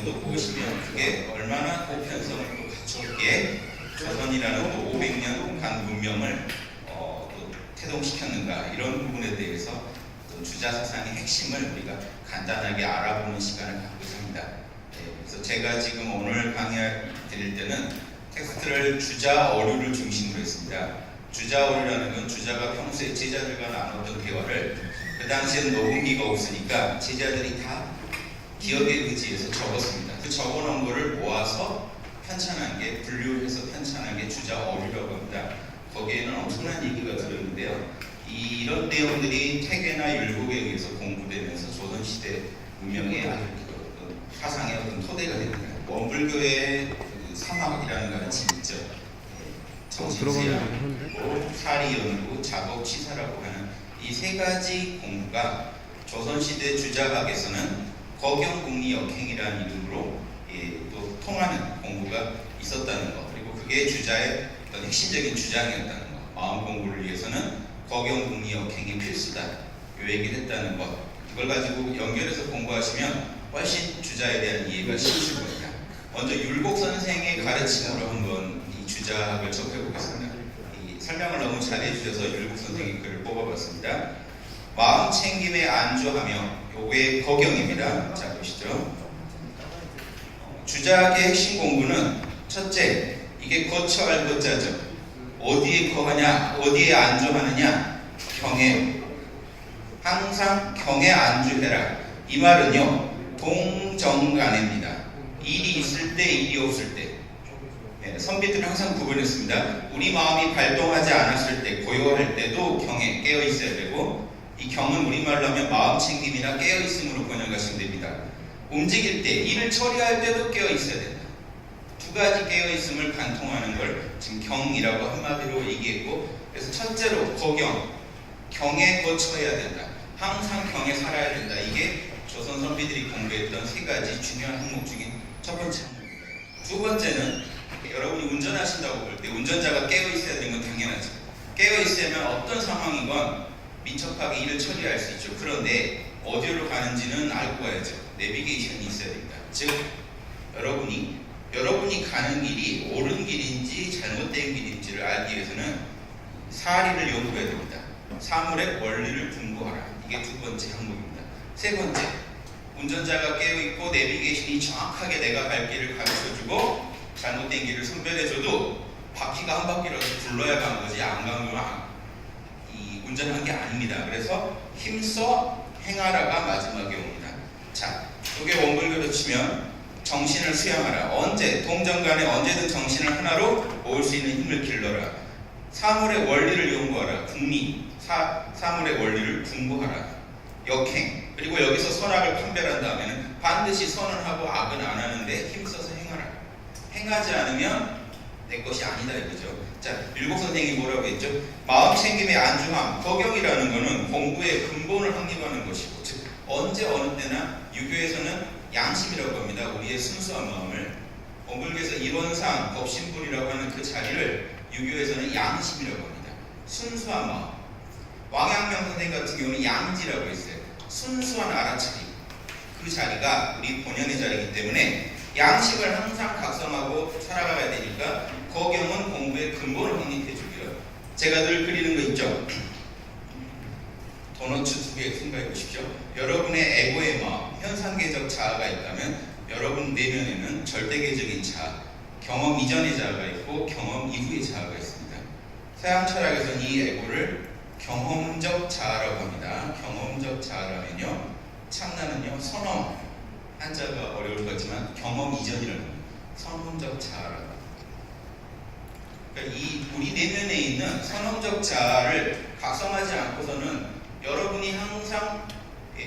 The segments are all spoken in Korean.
또 보시면 그게 얼마나 보편성을 또 갖췄기에 조선이라는 또 500년간 문명을 또 태동시켰는가, 이런 부분에 대해서 또 주자 사상의 핵심을 우리가 간단하게 알아보는 시간을 갖고자 합니다. 그래서 제가 지금 오늘 강의 드릴 때는 텍스트를 주자 어류를 중심으로 했습니다. 주자 어류라는 건 주자가 평소에 제자들과 나눴던 대화를, 그 당시에는 녹음기가 없으니까 제자들이 다 기억에 의지해서 적었습니다. 그 적어놓은 거를 모아서 편찬한 게, 분류해서 편찬한 게 주자 어류라고 합니다. 거기에는 엄청난 얘기가 들었는데요. 이런 내용들이 태계나 율곡에 의해서 공부되면서 조선시대 문명의 사상의 어떤 토대가 됩니다. 원불교의 그 사막이라는 것은 진짜 정신세야, 사리연구, 작업, 치사라고 하는 이 세 가지 공부가 조선시대 주자학에서는 거경국리역행이라는 이름으로 또 통하는 공부가 있었다는 것, 그리고 그게 주자의 어떤 핵심적인 주장이었다는 것, 마음 공부를 위해서는 거경국리역행이 필수다, 이 얘기를 했다는 것, 이걸 가지고 연결해서 공부하시면 훨씬 주자에 대한 이해가 쉬우실 겁니다. 먼저 율곡 선생의 가르침으로 한번 이 주자학을 접해보겠습니다. 이 설명을 너무 잘해주셔서 율곡 선생의 글을 뽑아봤습니다. 마음 챙김에 안주하며, 요게 거경입니다. 자, 보시죠. 주자학의 핵심 공부는 첫째, 이게 거처할 거자죠. 어디에 거하냐, 어디에 안주하느냐, 경에. 항상 경에 안주해라. 이 말은요, 동정간입니다. 일이 있을 때, 일이 없을 때. 선비들은 항상 구분했습니다. 우리 마음이 발동하지 않았을 때, 고요할 때도 경에 깨어 있어야 되고, 이 경은 우리말로 하면 마음 챙김이나 깨어 있음으로 번역하시면 됩니다. 움직일 때, 일을 처리할 때도 깨어 있어야 된다. 두 가지 깨어 있음을 간통하는 걸 지금 경이라고 한마디로 얘기했고, 그래서 첫째로 거경, 경에 거쳐야 된다. 항상 경에 살아야 된다. 이게 조선 선비들이 공부했던 세 가지 중요한 항목 중에 첫 번째 항목입니다. 두 번째는 여러분이 운전하신다고 볼 때 운전자가 깨어 있어야 되는 건 당연하죠. 깨어 있으면 어떤 상황이건 민첩하게 일을 처리할 수 있죠. 그런데 어디로 가는지는 알고 가야죠. 내비게이션이 있어야 됩니다. 즉 여러분이 가는 길이 옳은 길인지 잘못된 길인지를 알기 위해서는 사리를 연구해야 됩니다. 사물의 원리를 공부하라. 이게 두 번째 항목입니다. 세 번째, 운전자가 깨어있고 내비게이션이 정확하게 내가 갈 길을 가르쳐주고 잘못된 길을 선별해줘도 바퀴가 한 바퀴라도 굴러야 간 거지, 안 가면 운전한 게 아닙니다. 그래서 힘써 행하라가 마지막에 옵니다. 자, 이게 원불교로 치면 정신을 수양하라. 언제, 동정간에 언제든 정신을 하나로 모을 수 있는 힘을 길러라. 사물의 원리를 연구하라. 국리, 사물의 원리를 공부하라. 역행, 그리고 여기서 선악을 판별한 다음에는 반드시 선을 하고 악은 안 하는데 힘써서 행하라. 행하지 않으면 내 것이 아니다 이거죠. 자, 율곡 선생이 뭐라고 했죠? 마음 챙김의 안주함, 거경이라는 것은 공부의 근본을 확립하는 것이고, 즉 언제 어느 때나 유교에서는 양심이라고 합니다. 우리의 순수한 마음을. 원불교에서 일원상 법신불이라고 하는 그 자리를 유교에서는 양심이라고 합니다. 순수한 마음. 왕양명 선생 같은 경우는 양지라고 했어요. 순수한 알아차림. 그 자리가 우리 본연의 자리이기 때문에 양식을 항상 각성하고 살아가야 되니까 거경은 공부의 근본을 확립해 주기로. 제가 늘 그리는 거 있죠. 도너츠 두 개 생각해 보십시오. 여러분의 에고의 마음, 현상계적 자아가 있다면 여러분 내면에는 절대계적인 자아, 경험 이전의 자아가 있고 경험 이후의 자아가 있습니다. 서양 철학에서는 이 에고를 경험적 자아라고 합니다. 경험적 자아라면요, 참나는요, 선엄, 한자가 어려울 거지만 경험 이전이라는 겁니다. 선험적 자아라고. 그러니까 이 우리 내면에 있는 선험적 자아를 각성하지 않고서는 여러분이 항상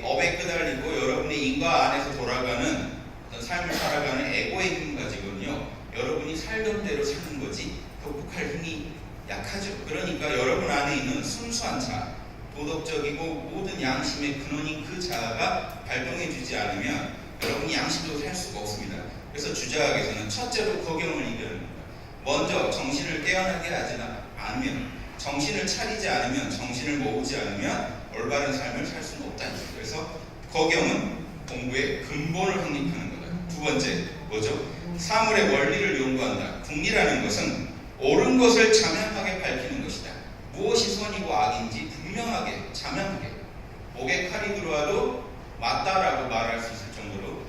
업에 끄달리고 여러분의 인과 안에서 돌아가는 어떤 삶을 살아가는 에고의 힘 가지고는요, 여러분이 살던 대로 사는 거지 극복할 힘이 약하죠. 그러니까 여러분 안에 있는 순수한 자아, 도덕적이고 모든 양심의 근원인 그 자아가 발동해주지 않으면 여러분이 양심도 살 수가 없습니다. 그래서 주자학에서는 첫째로 거경을 이겨내는 겁니다. 먼저 정신을 깨어나게 하지 않으면, 정신을 차리지 않으면, 정신을 모으지 않으면 올바른 삶을 살 수는 없다. 그래서 거경은 공부의 근본을 확립하는 거다. 두 번째 뭐죠? 사물의 원리를 연구한다. 궁리라는 것은 옳은 것을 자명하게 밝히는 것이다. 무엇이 선이고 악인지 분명하게 자명하게 목에 칼이 들어와도 맞다라고 말할 수 있을 정도로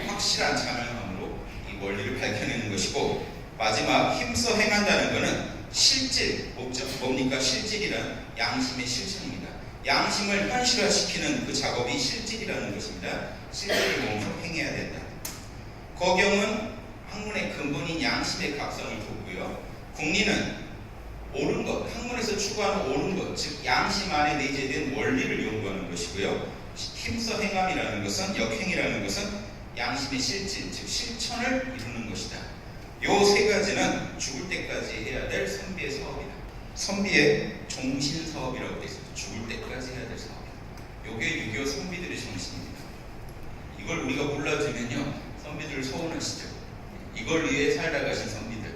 확실한 자명함으로 이 원리를 밝혀내는 것이고, 마지막 힘써 행한다는 것은 실질, 뭡니까? 실질이란 양심의 실천입니다. 양심을 현실화시키는 그 작업이 실질이라는 것입니다. 실질을 몸으로 행해야 된다. 거경은 학문의 근본인 양심의 각성을 돋고요. 궁리는 옳은 것, 학문에서 추구하는 옳은 것, 즉 양심 안에 내재된 원리를 연구하는 것이고요. 힘써 행함이라는 것은, 역행이라는 것은 양심의 실질, 즉 실천을 이루는 것이다. 요 세 가지는 죽을 때까지 해야 될 선비의 사업이다. 선비의 종신 사업이라고 되어 있습니다. 죽을 때까지 해야 될 사업이다. 요게 6.25 선비들의 정신입니다. 이걸 우리가 몰라주면요, 선비들을 서운하시죠. 이걸 위해 살다 가신 선비들,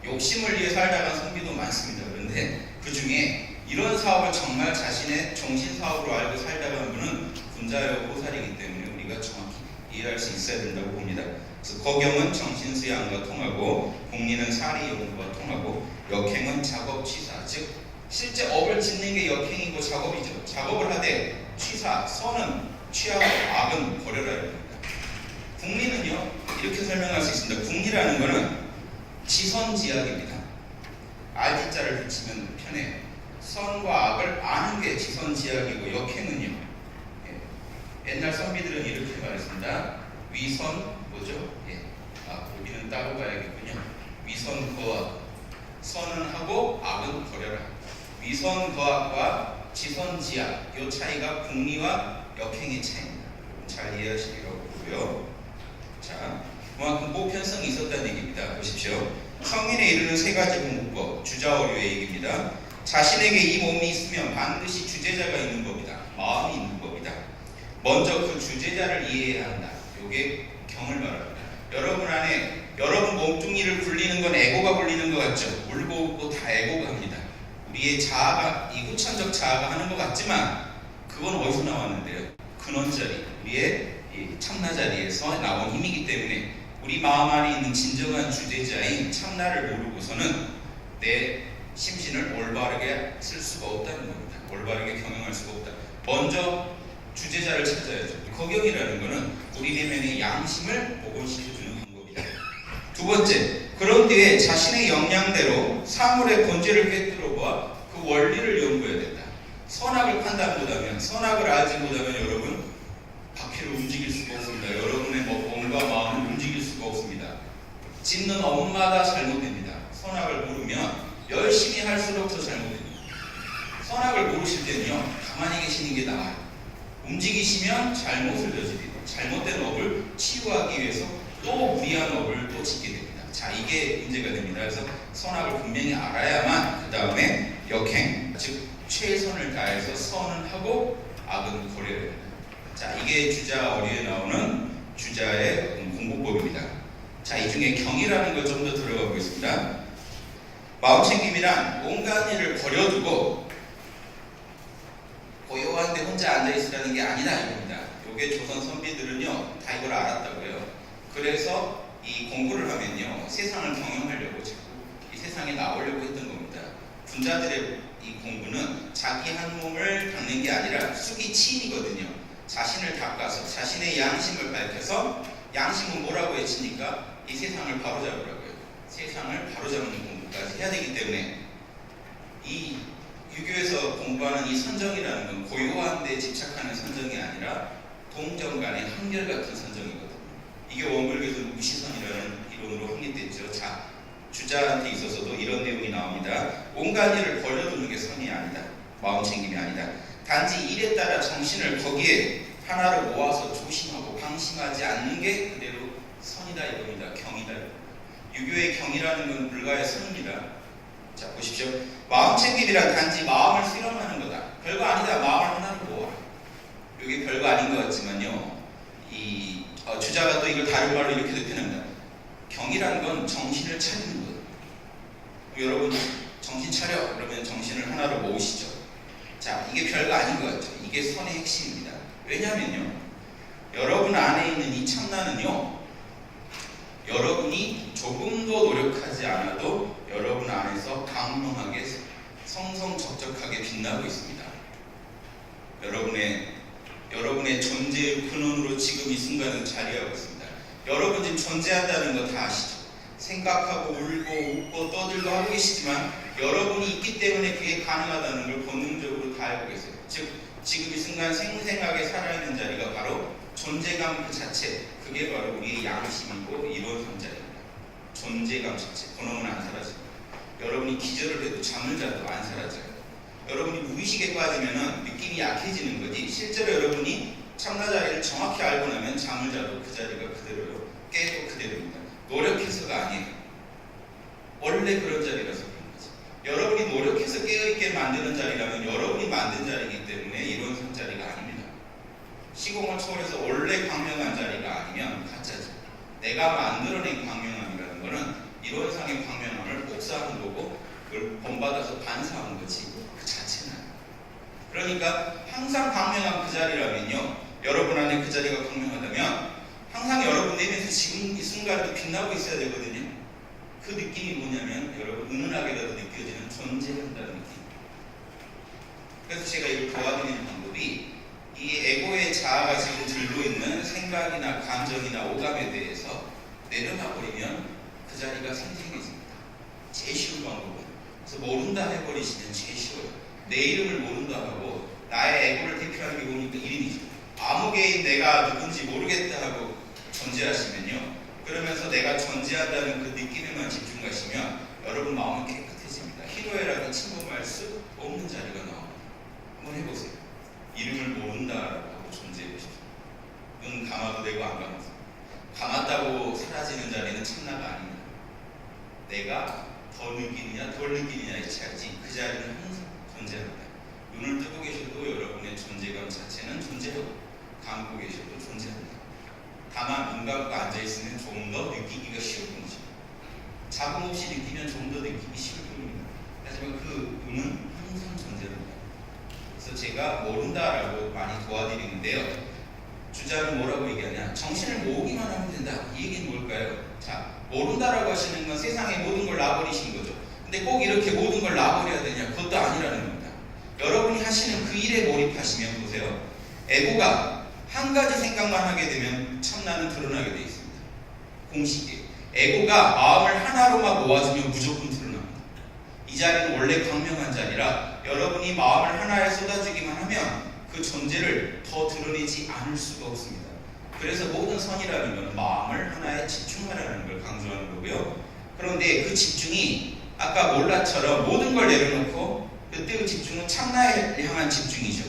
욕심을 위해 살다 간 선비도 많습니다. 그런데 그 중에 이런 사업을 정말 자신의 정신 사업으로 알고 살다 간 분은 군자여 보살이기 때문에 우리가 정확히 이해할 수 있어야 된다고 봅니다. 그래서 거경은 정신수양과 통하고, 궁리는 사리 연구와 통하고, 역행은 작업 취사, 즉 실제 업을 짓는 게 역행이고 작업이죠. 작업을 하되 취사, 선은 취하고 악은 버려라 합니다. 궁리는요, 이렇게 설명할 수 있습니다. 궁리라는 것은 지선지악입니다. 알지자를 붙이면 편해요. 선과 악을 아는 게 지선지악이고, 역행은요, 옛날 선비들은 이렇게 말했습니다. 위선 뭐죠? 여기는 따로 가야겠군요. 위선 거악, 선은 하고 악은 버려라. 위선 거악과 지선 지악, 이 차이가 궁리와 역행의 차이입니다. 잘 이해하시기로 보고요. 자, 그만큼 보편성이 있었다는 얘기입니다. 보십시오. 성인에 이르는 세 가지 공부법, 주자어류의 얘기입니다. 자신에게 이 몸이 있으면 반드시 주제자가 있는 법이다. 마음이 있는 법이다. 먼저 그 주제자를 이해해야 한다. 요게 경을 말합니다. 여러분 안에, 여러분 몸뚱이를 굴리는 건 에고가 굴리는 것 같죠? 울고 웃고 다 에고가 합니다. 우리의 자아가, 이 후천적 자아가 하는 것 같지만 그건 어디서 나왔는데요? 근원자리, 우리의 이 참나자리에서 나온 힘이기 때문에 우리 마음 안에 있는 진정한 주제자인 참나를 모르고서는 내 심신을 올바르게 쓸 수가 없다는 겁니다. 올바르게 경영할 수가 없다. 먼저 주제자를 찾아야죠. 거경이라는 것은 우리 내면의 양심을 복원시켜주는 방법이다. 두 번째, 그런 뒤에 자신의 역량대로 사물의 본질을 꿰뚫어 보아 그 원리를 연구해야 된다. 선악을 판단 못하면, 선악을 알지 못하면 여러분 바퀴를 움직일 수가 없습니다. 여러분의 몸과 마음을 움직일 수가 없습니다. 짓는 업마다 잘못됩니다. 선악을 모르면 열심히 할수록 더 잘못됩니다. 선악을 모르실 때는요, 가만히 계시는 게 나아요. 움직이시면 잘못을 저지르고, 잘못된 업을 치유하기 위해서 또 무리한 업을 또 짓게 됩니다. 자, 이게 문제가 됩니다. 그래서 선악을 분명히 알아야만 그 다음에 역행, 즉 최선을 다해서 선은 하고 악은 버려야 됩니다. 자, 이게 주자어류에 나오는 주자의 공부법입니다. 자, 이 중에 경이라는 걸 좀 더 들어가 보겠습니다. 마음챙김이란 온갖 일을 버려두고 고요한데 혼자 앉아있으라는 게 아니다 이겁니다. 요게 조선 선비들은요, 다 이걸 알았다고요. 그래서 이 공부를 하면요, 세상을 경영하려고 자꾸 이 세상에 나오려고 했던 겁니다. 군자들의 이 공부는 자기 한 몸을 닦는 게 아니라 숙이 치인이거든요. 자신을 닦아서 자신의 양심을 밝혀서, 양심은 뭐라고 외치니까 이 세상을 바로잡으라고요. 세상을 바로잡는 공부까지 해야 되기 때문에 이 유교에서 공부하는 이 선정이라는 건 고요한 데 집착하는 선정이 아니라 동정 간의 한결같은 선정이거든요. 이게 원불교에서 무시선이라는 이론으로 확립됐죠. 자, 주자한테 있어서도 이런 내용이 나옵니다. 온갖 일을 버려두는 게 선이 아니다. 마음챙김이 아니다. 단지 일에 따라 정신을 거기에 하나로 모아서 조심하고 방심하지 않는 게 그대로 선이다 이겁니다. 경이다. 유교의 경이라는 건 불가의 선입니다. 자, 보십시오. 마음챙김이란 단지 마음을 실험하는 거다. 별거 아니다. 마음을 하나로 모아. 이게 별거 아닌 것 같지만요, 이 주자가 또 이걸 다른 말로 이렇게 표현합니다. 경이란 건 정신을 차리는 거예요. 여러분 정신 차려 그러면 정신을 하나로 모으시죠. 자, 이게 별거 아닌 것 같죠. 이게 선의 핵심입니다. 왜냐하면요, 여러분 안에 있는 이 참나는요, 여러분이 조금도 노력하지 않아도 여러분 안에서 강명하게 성성적적하게 빛나고 있습니다. 여러분의 존재의 근원으로 지금 이 순간은 자리하고 있습니다. 여러분 지금 존재한다는 거 다 아시죠? 생각하고 울고 웃고 떠들고 하고 계시지만 여러분이 있기 때문에 그게 가능하다는 걸 본능적으로 다 알고 계세요. 즉 지금 이 순간 생생하게 살아있는 자리가 바로 존재감 그 자체, 그게 바로 우리의 양심이고 이론성자입니다. 존재감 자체, 그놈은 안 사라집니다. 여러분이 기절을 해도 잠을 자도 안 사라져요. 여러분이 무의식에 빠지면 느낌이 약해지는 거지, 실제로 여러분이 참나 자리를 정확히 알고 나면 잠을 자도 그 자리가 그대로요. 깨도 그대로입니다. 노력해서가 아니에요. 원래 그런 자리라서 그런 거지. 여러분이 노력해서 깨어있게 만드는 자리라면 여러분이 만든 자리이기 때문에 이론상 자리가 아닙니다. 시공을 초월해서 원래 광명한 자리가 아니면 가짜죠. 내가 만들어낸 광명함이라는 거는 이론상의 광명함을 복사한 거고 그걸 본받아서 반사한 거지 그 자체는 아니에요. 그러니까 항상 광명한 그 자리라면요, 여러분 안에 그 자리가 광명하다면 항상 여러분 내면서 지금 이 순간도 빛나고 있어야 되거든요. 그 느낌이 뭐냐면 여러분 은은하게라도 느껴지는 존재한다는 느낌. 그래서 제가 이걸 도와드리는 방법이 이 에고의 자아가 지금 들고 있는 생각이나 감정이나 오감에 대해서 내려놔버리면 그 자리가 생생해집니다. 제일 쉬운 방법은. 그래서 모른다 해버리시면 제일 쉬워요. 내 이름을 모른다 하고 나의 에고를 대표하는 게 뭡니까? 이름이죠. 아무개인 내가 누군지 모르겠다 하고 존재하시면요, 그러면서 내가 존재한다는 그 느낌에만 집중하시면 여러분 마음은 깨끗해집니다. 희로애락은 침범할 수 없는 자리가 나옵니다. 한번 해보세요. 이름을 모른다라고 하고 존재해보십시오. 눈 감아도 되고 안 감아도 되고. 감았다고 사라지는 자리는 참나가 아닙니다. 내가 더 느끼느냐 덜 느끼느냐의 차이지 그 자리는 항상 존재합니다. 눈을 뜨고 계셔도 여러분의 존재감 자체는 존재하고 감고 계셔도 존재합니다. 다만 눈 감고 앉아있으면 좀 더 느끼기가 쉬울 뿐이죠. 자금 없이 느끼면 좀 더 느끼기 쉬울 뿐입니다. 하지만 그 눈은 항상 존재합니다. 그래서 제가 모른다라고 많이 도와드리는데요, 주자는 뭐라고 얘기하냐? 정신을 모으기만 하면 된다. 이 얘기는 뭘까요? 자, 모른다라고 하시는 건 세상의 모든 걸 놔버리신 거죠. 근데 꼭 이렇게 모든 걸 놔버려야 되냐? 그것도 아니라는 겁니다. 여러분이 하시는 그 일에 몰입하시면 보세요. 에고가 한 가지 생각만 하게 되면 참나는 드러나게 되어 있습니다. 공식이에요. 에고가 마음을 하나로만 모아주면 무조건 드러납니다. 이 자리는 원래 광명한 자리라 여러분이 마음을 하나에 쏟아주기만 하면 그 존재를 더 드러내지 않을 수가 없습니다. 그래서 모든 선이라는 건 마음을 하나에 집중하라는 걸 강조하는 거고요. 그런데 그 집중이 아까 몰라처럼 모든 걸 내려놓고 그때의 집중은 참나에 향한 집중이죠.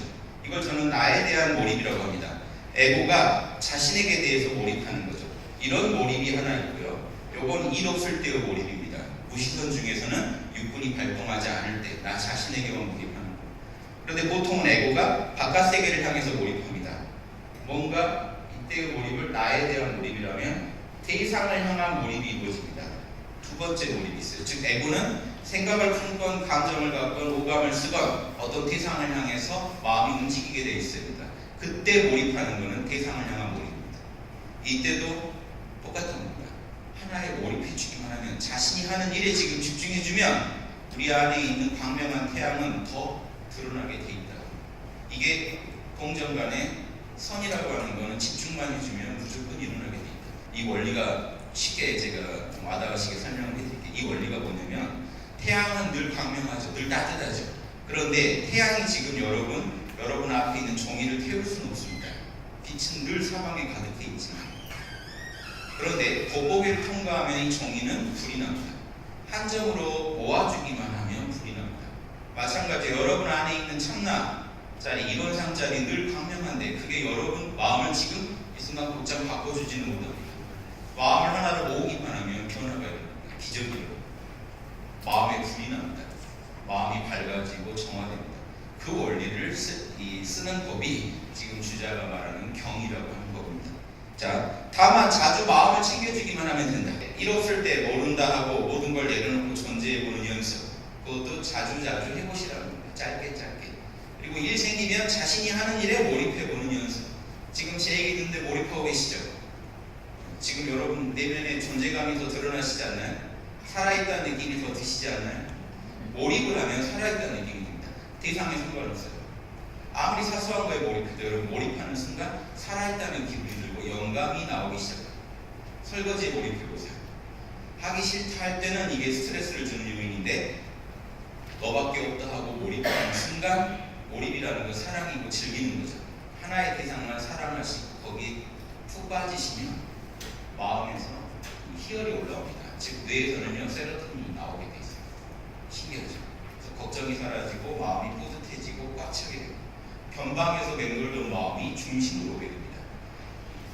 이걸 저는 나에 대한 몰입이라고 합니다. 에고가 자신에게 대해서 몰입하는 거죠. 이런 몰입이 하나 있고요. 요건 일 없을 때의 몰입입니다. 무시선 중에서는 육군이 발동하지 않을 때 나 자신에게만 몰입하는 거예요. 그런데 보통은 에고가 바깥 세계를 향해서 몰입합니다. 뭔가 이때의 몰입을 나에 대한 몰입이라면 대상을 향한 몰입이 이루어집니다. 두 번째 몰입이 있어요. 즉 에고는 생각을 품건 감정을 갖건 오감을 쓰건 어떤 대상을 향해서 마음이 움직이게 되어 있습니다. 그때 몰입하는 것은 대상을 향한 몰입입니다. 이때도 똑같은 겁니다. 하나에 몰입해주기만 하면, 자신이 하는 일에 지금 집중해주면 우리 안에 있는 광명한 태양은 더 드러나게 돼 있다. 이게 동정간의 선이라고 하는 것은 집중만 해주면 무조건 일어나게 돼 있다. 이 원리가 쉽게 제가 좀 와닿으시게 설명을 해드릴게요. 이 원리가 뭐냐면 태양은 늘 광명하죠. 늘 따뜻하죠. 그런데 태양이 지금 여러분 앞에 있는 종이를 태울 수는 없습니다. 빛은 늘 사방에 가득해 있지만, 그런데 돋보기를 통과하면 이 종이는 불이 납니다. 한 점으로 모아주기만 하면 불이 납니다. 마찬가지로 여러분 안에 있는 참나짜리, 이론상짜리 늘 광명한데 그게 여러분 마음을 지금 이 순간 곧장 바꿔주지는 못합니다. 마음을 하나로 모으기만 하면 변화가 일어납니다. 기적으로 마음에 불이 납니다. 마음이 밝아지고 정화됩니다. 그 원리를 쓰는 법이 지금 주자가 말하는 경이라고 하는 법입니다. 자, 다만 자주 마음을 챙겨주기만 하면 된다. 일 없을 때 모른다 하고 모든 걸 내려놓고 존재해보는 연습, 그것도 자주 해보시라는 겁니다. 짧게. 그리고 일 생기면 자신이 하는 일에 몰입해보는 연습. 지금 제 얘기 듣는데 몰입하고 계시죠? 지금 여러분 내면의 존재감이 더 드러나시지 않나요? 살아있다는 느낌이 더 드시지 않나요? 몰입을 하면 살아있다는 느낌이 듭니다. 대상에 상관없어요. 아무리 사소한 거에 몰입해도 여러분 몰입하는 순간 살아있다는 기분이 들고 영감이 나오기 시작합니다. 설거지에 몰입해보세요. 하기 싫다 할 때는 이게 스트레스를 주는 요인인데 너밖에 없다 하고 몰입하는 순간 몰입이라는 건 사랑이고 즐기는 거죠. 하나의 대상만 사랑하시고 거기에 푹 빠지시면 마음에서 희열이 올라옵니다. 즉 뇌에서는요 세로토닌이 나오게 돼 있어요. 신기하죠. 그래서 걱정이 사라지고 마음이 뿌듯해지고 꽉 차게 돼요. 변방에서 맹돌던 마음이 중심으로 오게 됩니다.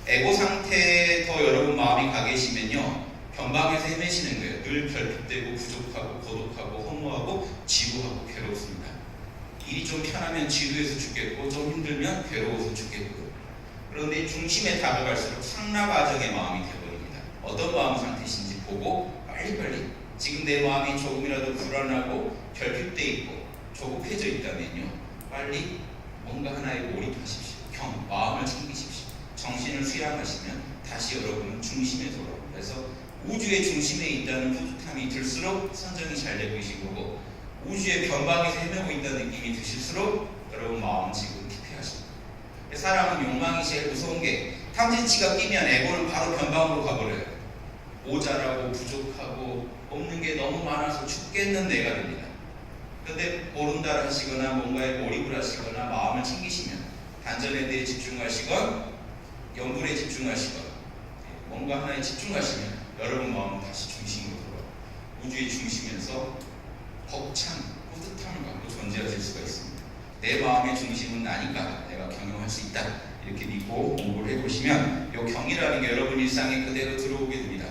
에고 상태에 더 여러분 마음이 가 계시면요 변방에서 헤매시는 거예요. 늘 결핍되고 부족하고 고독하고 허무하고 지루하고 괴롭습니다. 일이 좀 편하면 지루해서 죽겠고 좀 힘들면 괴로워서 죽겠고 그런데 중심에 다가갈수록 상라 과정의 마음이 되어버립니다. 어떤 마음 상태신지 보고 빨리빨리 지금 내 마음이 조금이라도 불안하고 결핍돼 있고 조급해져 있다면요 빨리 뭔가 하나에 몰입하십시오. 마음을 챙기십시오. 정신을 수양하시면 다시 여러분은 중심에 돌아옵니다. 그래서 우주의 중심에 있다는 뿌듯함이 들수록 선정이 잘 되고 계신 거고 우주의 변방에서 헤매고 있다는 느낌이 드실수록 여러분 마음은 지금 피폐하십니다. 사람은 욕망이 제일 무서운 게 탐진치가 끼면 에고는 바로 변방으로 가버려요. 모자라고 부족하고 없는 게 너무 많아서 죽겠는 내가 됩니다. 그런데 모른다 하시거나 뭔가에 몰입을 하시거나 마음을 챙기시면 단전에 대해 집중하시건 연불에 집중하시건 뭔가 하나에 집중하시면 여러분 마음은 다시 중심으로 돌아와요. 우주의 중심에서 벅찬 뿌듯함을 갖고 존재하실 수가 있습니다. 내 마음의 중심은 나니까 내가 경영할 수 있다. 이렇게 믿고 공부를 해보시면 이 경이라는 게 여러분 일상에 그대로 들어오게 됩니다.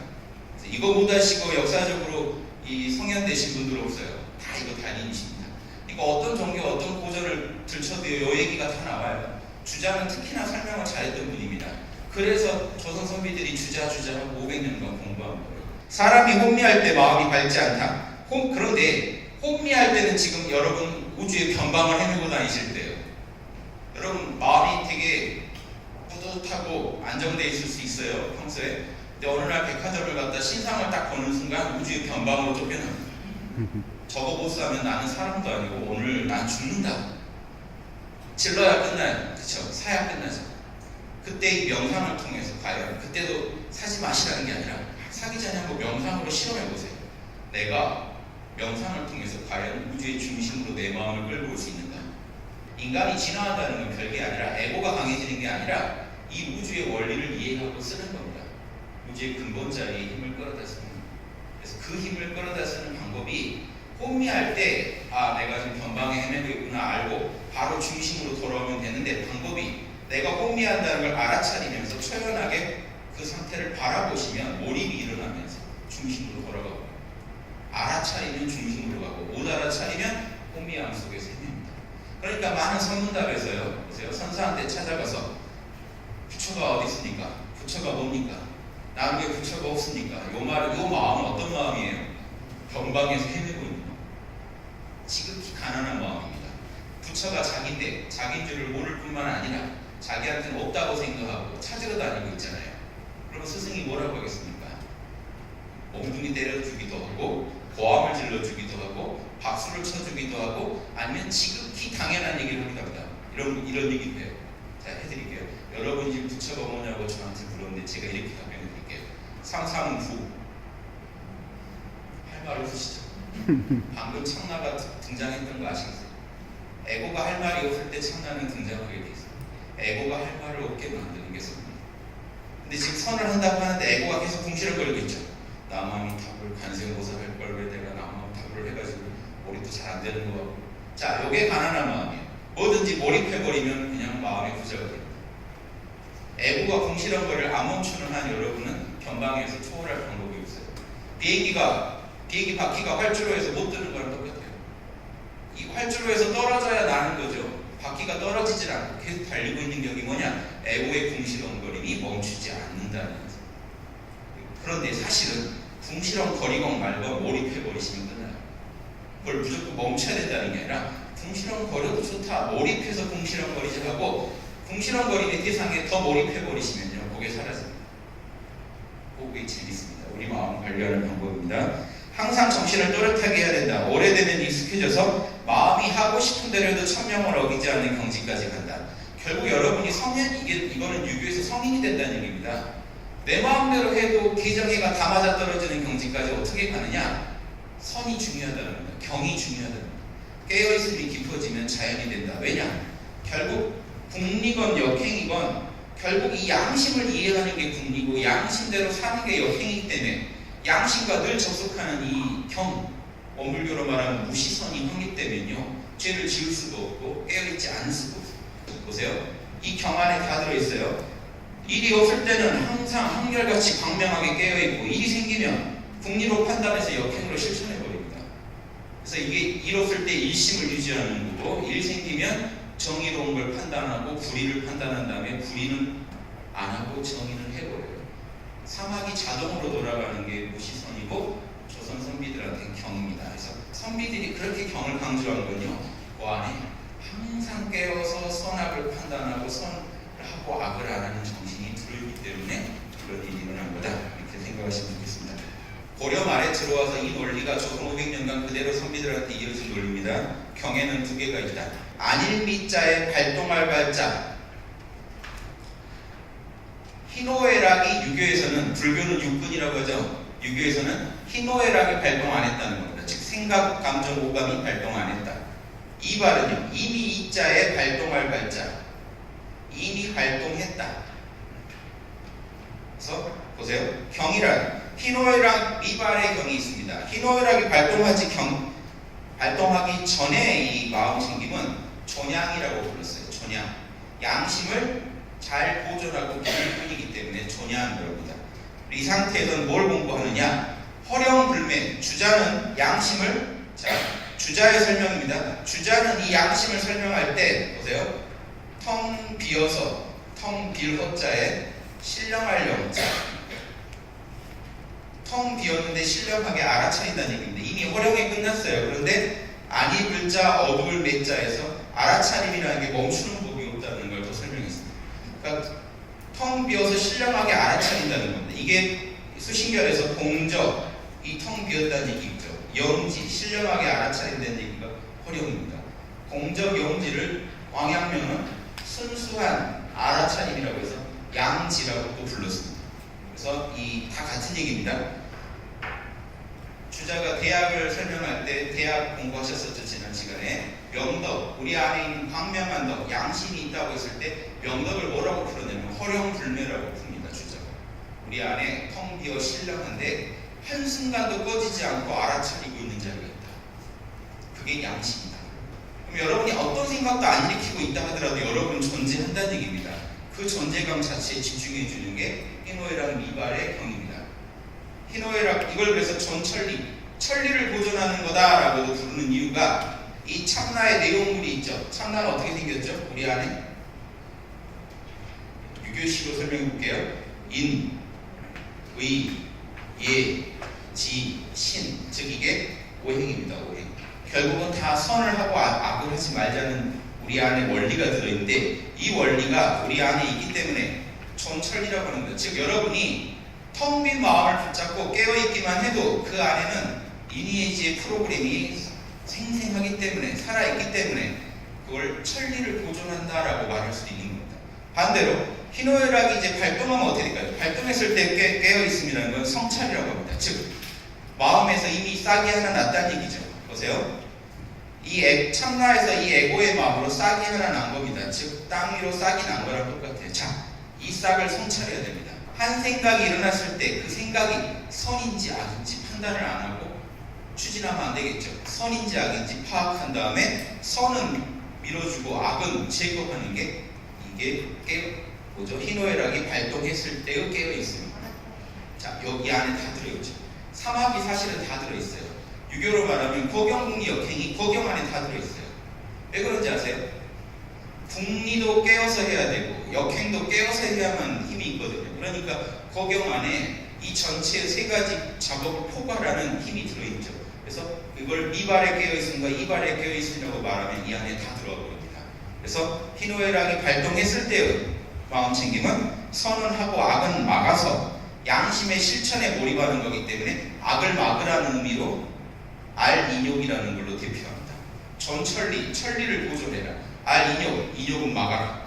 그래서 이거 못하시고 역사적으로 이 성현되신 분들 없어요. 다 이거 달인이십니다. 그러니까 어떤 종교 어떤 고전을 들춰도 이 얘기가 다 나와요. 주자는 특히나 설명을 잘했던 분입니다. 그래서 조선 선비들이 주자하고 500년간 공부한 거예요. 사람이 혼미할 때 마음이 밝지 않다. 그런데 혼미할 때는 지금 여러분 우주의 변방을 헤매고 다니실 때예요. 여러분 마음이 되게 뿌듯하고 안정되어 있을 수 있어요 평소에. 근데 어느 날 백화점을 갔다 신상을 딱 보는 순간 우주의 변방으로 쫓겨납니다. 저거 못 사면 나는 사람도 아니고 오늘 난 죽는다. 질러야 끝나요. 그쵸? 사야 끝나죠. 그때 이 명상을 통해서 과연 그때도 사지 마시라는 게 아니라 사기 전에 한번 명상으로 실험해 보세요. 내가 명상을 통해서 과연 우주의 중심으로 내 마음을 끌고 올 수 있는가? 인간이 진화한다는 건 별게 아니라 에고가 강해지는 게 아니라 이 우주의 원리를 이해하고 쓰는 겁니다. 우주의 근본 자리에 힘을 끌어다 쓰는 겁니다. 그래서 그 힘을 끌어다 쓰는 방법이 혼미할 때 내가 지금 변방에 헤매고 있구나 알고 바로 중심으로 돌아오면 되는데 방법이 내가 혼미한다는 걸 알아차리면서 초연하게 그 상태를 바라보시면 몰입이 일어나면서 중심으로 돌아가고 알아차리면 중심으로 가고 못 알아차리면 혼미함 속에서 헤맵니다. 그러니까 많은 선문답에서요 보세요. 선사한테 찾아가서 부처가 어디 있습니까? 부처가 뭡니까? 나는 왜 부처가 없습니까? 요 마음은 어떤 마음이에요? 변방에서 헤매고 있는 마음. 지극히 가난한 마음입니다. 부처가 자기인데 자기인 줄을 모를 뿐만 아니라 자기한테는 없다고 생각하고 찾으러 다니고 있잖아요. 그럼 스승이 뭐라고 하겠습니까? 몽둥이 때려주기도 하고 고함을 질러주기도 하고 박수를 쳐주기도 하고 아니면 지극히 당연한 얘기를 하기도 합니다. 이런 얘기도 해요. 자, 해드릴게요. 여러분이 지금 부처가 뭐냐고 저한테 물었는데 제가 이렇게 답변해드릴게요. 상상부 할 말 없으시죠? 방금 청라가 등장했던 거 아시겠어요? 에고가 할 말이 없을 때 청라는 등장하게 돼 있어요. 에고가 할 말을 없게 만드는 게 선입니다. 근데 지금 선을 한다고 하는데 에고가 계속 궁시렁거리고 있죠. 나만이 답을 간생고사할 걸 왜 내가 나만 답을 해가지고 몰입도 잘 안 되는 거 같고. 자, 요게 가난한 마음이에요. 뭐든지 몰입해버리면 그냥 마음의 부자가 됩니다. 에고가 궁시렁거리를 안 멈추는 한 여러분은 변방에서 초월할 방법이 없어요. 비행기 바퀴가 활주로에서 못 드는 거랑 똑같아요. 이 활주로에서 떨어져야 나는 거죠. 바퀴가 떨어지질 않고 계속 달리고 있는 격이 뭐냐? 에고의 궁시렁거림이 멈추지 않는다는 거죠. 그런데 사실은 궁시렁거리건 말건 몰입해버리시면 끝나요. 그걸 무조건 멈춰야 된다는 게 아니라 궁시렁거려도 좋다. 몰입해서 궁시렁거리지 하고 궁시렁거림의 대상에 더 몰입해버리시면요. 그게 사라집니다. 꽤 재밌습니다. 우리 마음 관리하는 방법입니다. 항상 정신을 또렷하게 해야 된다. 오래되면 익숙해져서 마음이 하고 싶은 대로 해도 천명을 어기지 않는 경지까지 간다. 결국 여러분이 이거는 유교에서 성인이 된다는 얘기입니다. 내 마음대로 해도 기정해가 다 맞아떨어지는 경지까지 어떻게 가느냐? 선이 중요하다는 겁니다. 경이 중요하다는 겁니다. 깨어있음이 깊어지면 자연이 된다. 왜냐? 결국 국리건 역행이건 결국 이 양심을 이해하는 게 국리고 양심대로 사는 게 역행이기 때문에 양심과 늘 접속하는 이 경, 원불교로 말하면 무시선이 확립되면요 죄를 지을 수도 없고 깨어있지 않을 수도 없어요. 보세요. 이 경 안에 다 들어있어요. 일이 없을 때는 항상 한결같이 광명하게 깨어있고 일이 생기면 국리로 판단해서 역행으로 실천해버립니다. 그래서 이게 일 없을 때 일심을 유지하는 거고 일 생기면 정의로운 걸 판단하고 불의를 판단한 다음에 불의는 안 하고 정의는 해버려요. 사막이 자동으로 돌아가는 게 무시선이고 조선 선비들한테는 경입니다. 그래서 선비들이 그렇게 경을 강조한 건요. 그 안에 항상 깨어서 선악을 판단하고 선을 하고 악을 안 하는 정신이 들어있기 때문에 그런 일이 일어난 거다. 이렇게 생각하시면 좋겠습니다. 고려 말에 들어와서 이 논리가 조선 500년간 그대로 선비들한테 이어진 논리입니다. 경에는 두 개가 있다. 안일미자에 발동할 발자. 희노애락이 유교에서는 불교는 육근이라고 하죠. 유교에서는 희노애락이 발동 안 했다는 겁니다. 즉 생각, 감정, 오감이 발동 안 했다. 이 발은요. 이미 이자에 발동할 발자. 이미 활동했다. 그래서 보세요. 경이란 희노애락 미발의 경이 있습니다. 희노애락이 발동하기 전에 이 마음 챙김은 존양이라고 불렀어요. 존양. 양심을 잘 보존하고 기를 뿐이기 때문에 존양이라고 합니다. 이 상태에서는 뭘 공부하느냐? 허령불매. 주자는 양심을, 주자의 설명입니다. 주자는 이 양심을 설명할 때 보세요. 텅 비어서 텅 빌 허자에 신령할 영자. 텅 비었는데 신령하게 알아차린다는 얘기입니다. 이미 허령이 끝났어요. 그런데 아니 불자 어불 매자에서 알아차림이라는 게 멈추는 법이 없다는 걸 더 설명했습니다. 그러니까 텅 비어서 신령하게 알아차린다는 겁니다. 이게 수신결에서 공적, 이 텅 비었다는 얘기죠. 영지, 신령하게 알아차린다는 얘기가 허령입니다. 공적 영지를 왕양명은 순수한 알아차림이라고 해서 양지라고 또 불렀습니다. 그래서 이 다 같은 얘기입니다. 주자가 대학을 설명할 때 대학 공부하셨었죠. 지난 시간에 명덕, 우리 안에 있는 광명한 덕, 양심이 있다고 했을 때 명덕을 뭐라고 풀어내면 허령불매라고 풉니다. 주자가 우리 안에 텅 비어 신령한데 한순간도 꺼지지 않고 알아차리고 있는 자리가 있다. 그게 양심이다. 그럼 여러분이 어떤 생각도 안 일으키고 있다 하더라도 여러분은 존재한다는 얘기입니다. 그 존재감 자체에 집중해 주는 게 희노애락 미발의 경입니다. 희노애락, 이걸 그래서 존천리, 천리를 보존하는 거다라고도 부르는 이유가 이 참나의 내용물이 있죠. 참나는 어떻게 생겼죠? 우리 안에 유교시로 설명해 볼게요. 인, 의, 예, 지, 신, 즉 이게 오행입니다. 오행. 결국은 다 선을 하고 악을 하지 말자는 우리 안에 원리가 들어있는데 이 원리가 우리 안에 있기 때문에 존천리라고 하는 거예요. 즉 여러분이 텅 빈 마음을 붙잡고 깨어있기만 해도 그 안에는 리니에이지의 프로그램이 생생하기 때문에 살아있기 때문에 그걸 천리를 보존한다라고 말할 수 있는 겁니다. 반대로 희노애락이 이제 발동하면 어떻게 될까요? 발동했을 때 깨어있음이라는 건 성찰이라고 합니다. 즉 마음에서 이미 싹이 하나 났다는 얘기죠. 보세요. 참나에서 이 에고의 마음으로 싹이 하나 난 겁니다. 즉 땅 위로 싹이 난 거랑 똑같아요. 자, 이 싹을 성찰해야 됩니다. 한 생각이 일어났을 때 그 생각이 선인지 악인지 판단을 안 하고 추진하면 안 되겠죠. 선인지 악인지 파악한 다음에 선은 밀어주고 악은 제거하는 게 이게 희노애락이 발동했을 때의 깨어있습니다. 자, 여기 안에 다 들어있죠. 사막이 사실은 다 들어있어요. 유교로 말하면 고경국리 역행이 고경 안에 다 들어있어요. 왜 그런지 아세요? 국리도 깨어서 해야 되고 역행도 깨어서 해야만 힘이 있거든요. 그러니까 고경 안에 이 전체의 세 가지 작업을 포괄하는 힘이 들어있죠. 그래서 이걸 미발에 깨어있음과 이발에 깨어있음이라고 말하면 이 안에 다 들어가 버립니다. 그래서 희노애락이 발동했을 때의 마음 챙김은 선은 하고 악은 막아서 양심의 실천에 몰입하는 거기 때문에 악을 막으라는 의미로 알인욕이라는 걸로 대표합니다. 전천리, 천리를 보존해라. 알인욕, 인욕은 막아라.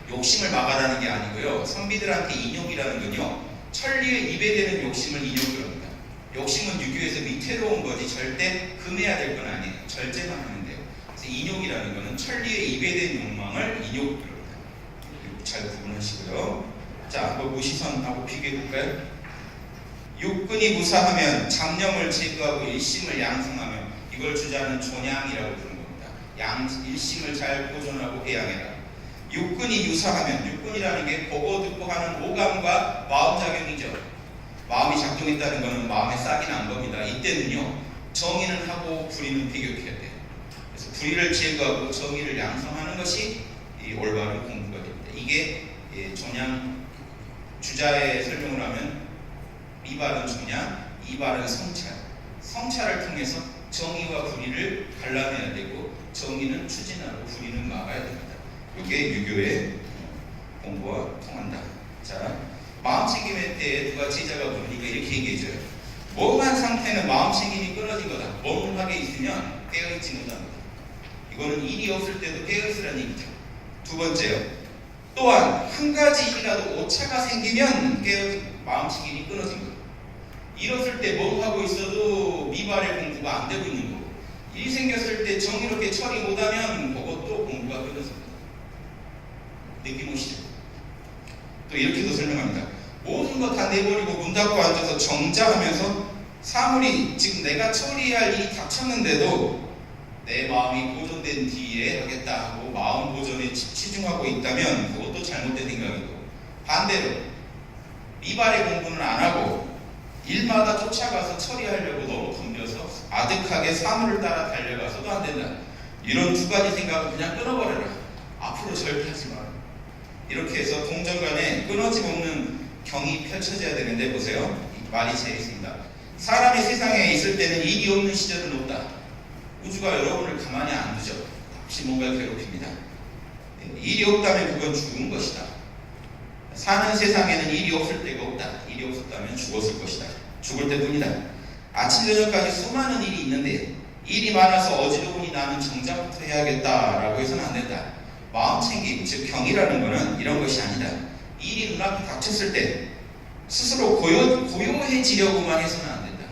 욕심을 막아라는 게 아니고요. 선비들한테 인욕이라는 건요, 천리에 입에대는 욕심을 인욕으로 합니다. 욕심은 유교에서 위태로운 거지 절대 금해야 될 건 아니에요. 절제만 하면 돼요. 그래서 인욕이라는 거는 천리에 입에대는 욕망을 인욕으로 합니다. 잘 구분하시고요. 자, 한번 무시선하고 비교해 볼까요? 육근이 무사하면 잡념을 제거하고 일심을 양성하면 이걸 주자는 존양이라고 부르는 겁니다. 일심을 잘 보존하고 해양해라. 육근이 유사하면, 육근이라는 게 보고 듣고 하는 오감과 마음작용이죠. 마음이 작동했다는 것은 마음에 싹이 난 겁니다. 이때는요, 정의는 하고 불의는 비교해야 돼요. 그래서 불의를 제거하고 정의를 양성하는 것이 이 올바른 공부가 됩니다. 이게 존양 주자의 설명을 하면 이발은 존양, 이발은 성찰. 성찰을 통해서 정의와 불의를 갈라내야 되고 정의는 추진하고 불의는 막아야 됩니다. 이게 유교의 공부와 통한다. 자, 마음챙김에 대해 누가 제자가 부르니까 이렇게 얘기해줘요. 멍한 상태는 마음챙김이 끊어진 거다. 멍하게 있으면 깨어있지 못합니다. 이거는 일이 없을 때도 깨어있으라는 얘기죠. 두 번째요. 또한 한 가지 일이라도 오차가 생기면 마음챙김이 끊어진 거다. 일었을 때 멍하고 있어도 미발의 공부가 안 되고 있는 거고, 일이 생겼을 때 정의롭게 처리 못하면 그것도 공부가 끊어집니다. 느낌 오시죠? 또 이렇게도 설명합니다. 모든 거 다 내버리고 문 닫고 앉아서 정자하면서 사물이 지금 내가 처리할 일이 닥쳤는데도 내 마음이 보존된 뒤에 하겠다 하고 마음 보존에 치중하고 있다면 그것도 잘못된 생각이고, 반대로 미발의 공부는 안 하고 일마다 쫓아가서 처리하려고 너무 덤벼서 아득하게 사물을 따라 달려가서도 안 된다. 이런 두 가지 생각은 그냥 끊어버려라. 앞으로 절대 하지 마라. 이렇게 해서 동정 간에 끊어짐 없는 경이 펼쳐져야 되는데, 보세요. 말이 재밌습니다. 사람이 세상에 있을 때는 일이 없는 시절은 없다. 우주가 여러분을 가만히 안 두죠. 혹시 뭔가 괴롭힙니다. 일이 없다면 그건 죽은 것이다. 사는 세상에는 일이 없을 때가 없다. 일이 없었다면 죽었을 것이다. 죽을 때뿐이다. 아침 저녁까지 수많은 일이 있는데 일이 많아서 어지러우니 나는 정작부터 해야겠다라고 해서는 안 된다. 마음챙김, 즉 경이라는 것은 이런 것이 아니다. 일이 눈앞에 닥쳤을 때 스스로 고요해지려고만 해서는 안 된다.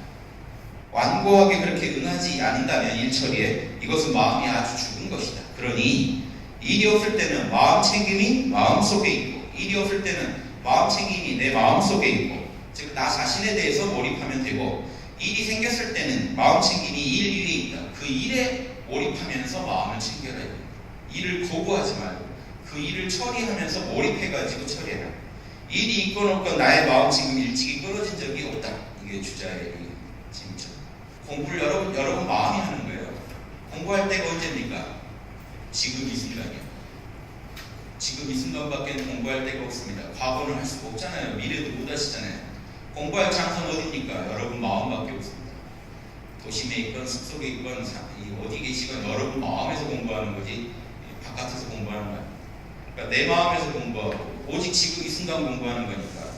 완고하게 그렇게 응하지 않는다면 일처리에 이것은 마음이 아주 죽은 것이다. 그러니 일이 없을 때는 마음챙김이 마음속에 있고, 일이 없을 때는 마음챙김이 내 마음속에 있고, 즉 나 자신에 대해서 몰입하면 되고, 일이 생겼을 때는 마음챙김이 일 위에 있다. 그 일에 몰입하면서 마음을 챙겨라. 일을 거부하지 말고 그 일을 처리하면서 몰입해가지고 처리해라. 일이 있건 없건 나의 마음챙김이 일찍이 끊어진 적이 없다. 이게 주자의 진짜. 공부를 여러분 마음이 하는 거예요. 공부할 때가 언제입니까? 지금 이 순간이요. 지금 이 순간밖에 공부할 데가 없습니다. 과거는 할 수가 없잖아요. 미래도 못 하시잖아요. 공부할 장소는 어디입니까? 여러분 마음밖에 없습니다. 도심에 있건 숲속에 있건 어디 계시건 여러분 마음에서 공부하는 거지 바깥에서 공부하는 거야. 그러니까 내 마음에서 공부하고 오직 지금 이 순간 공부하는 거니까,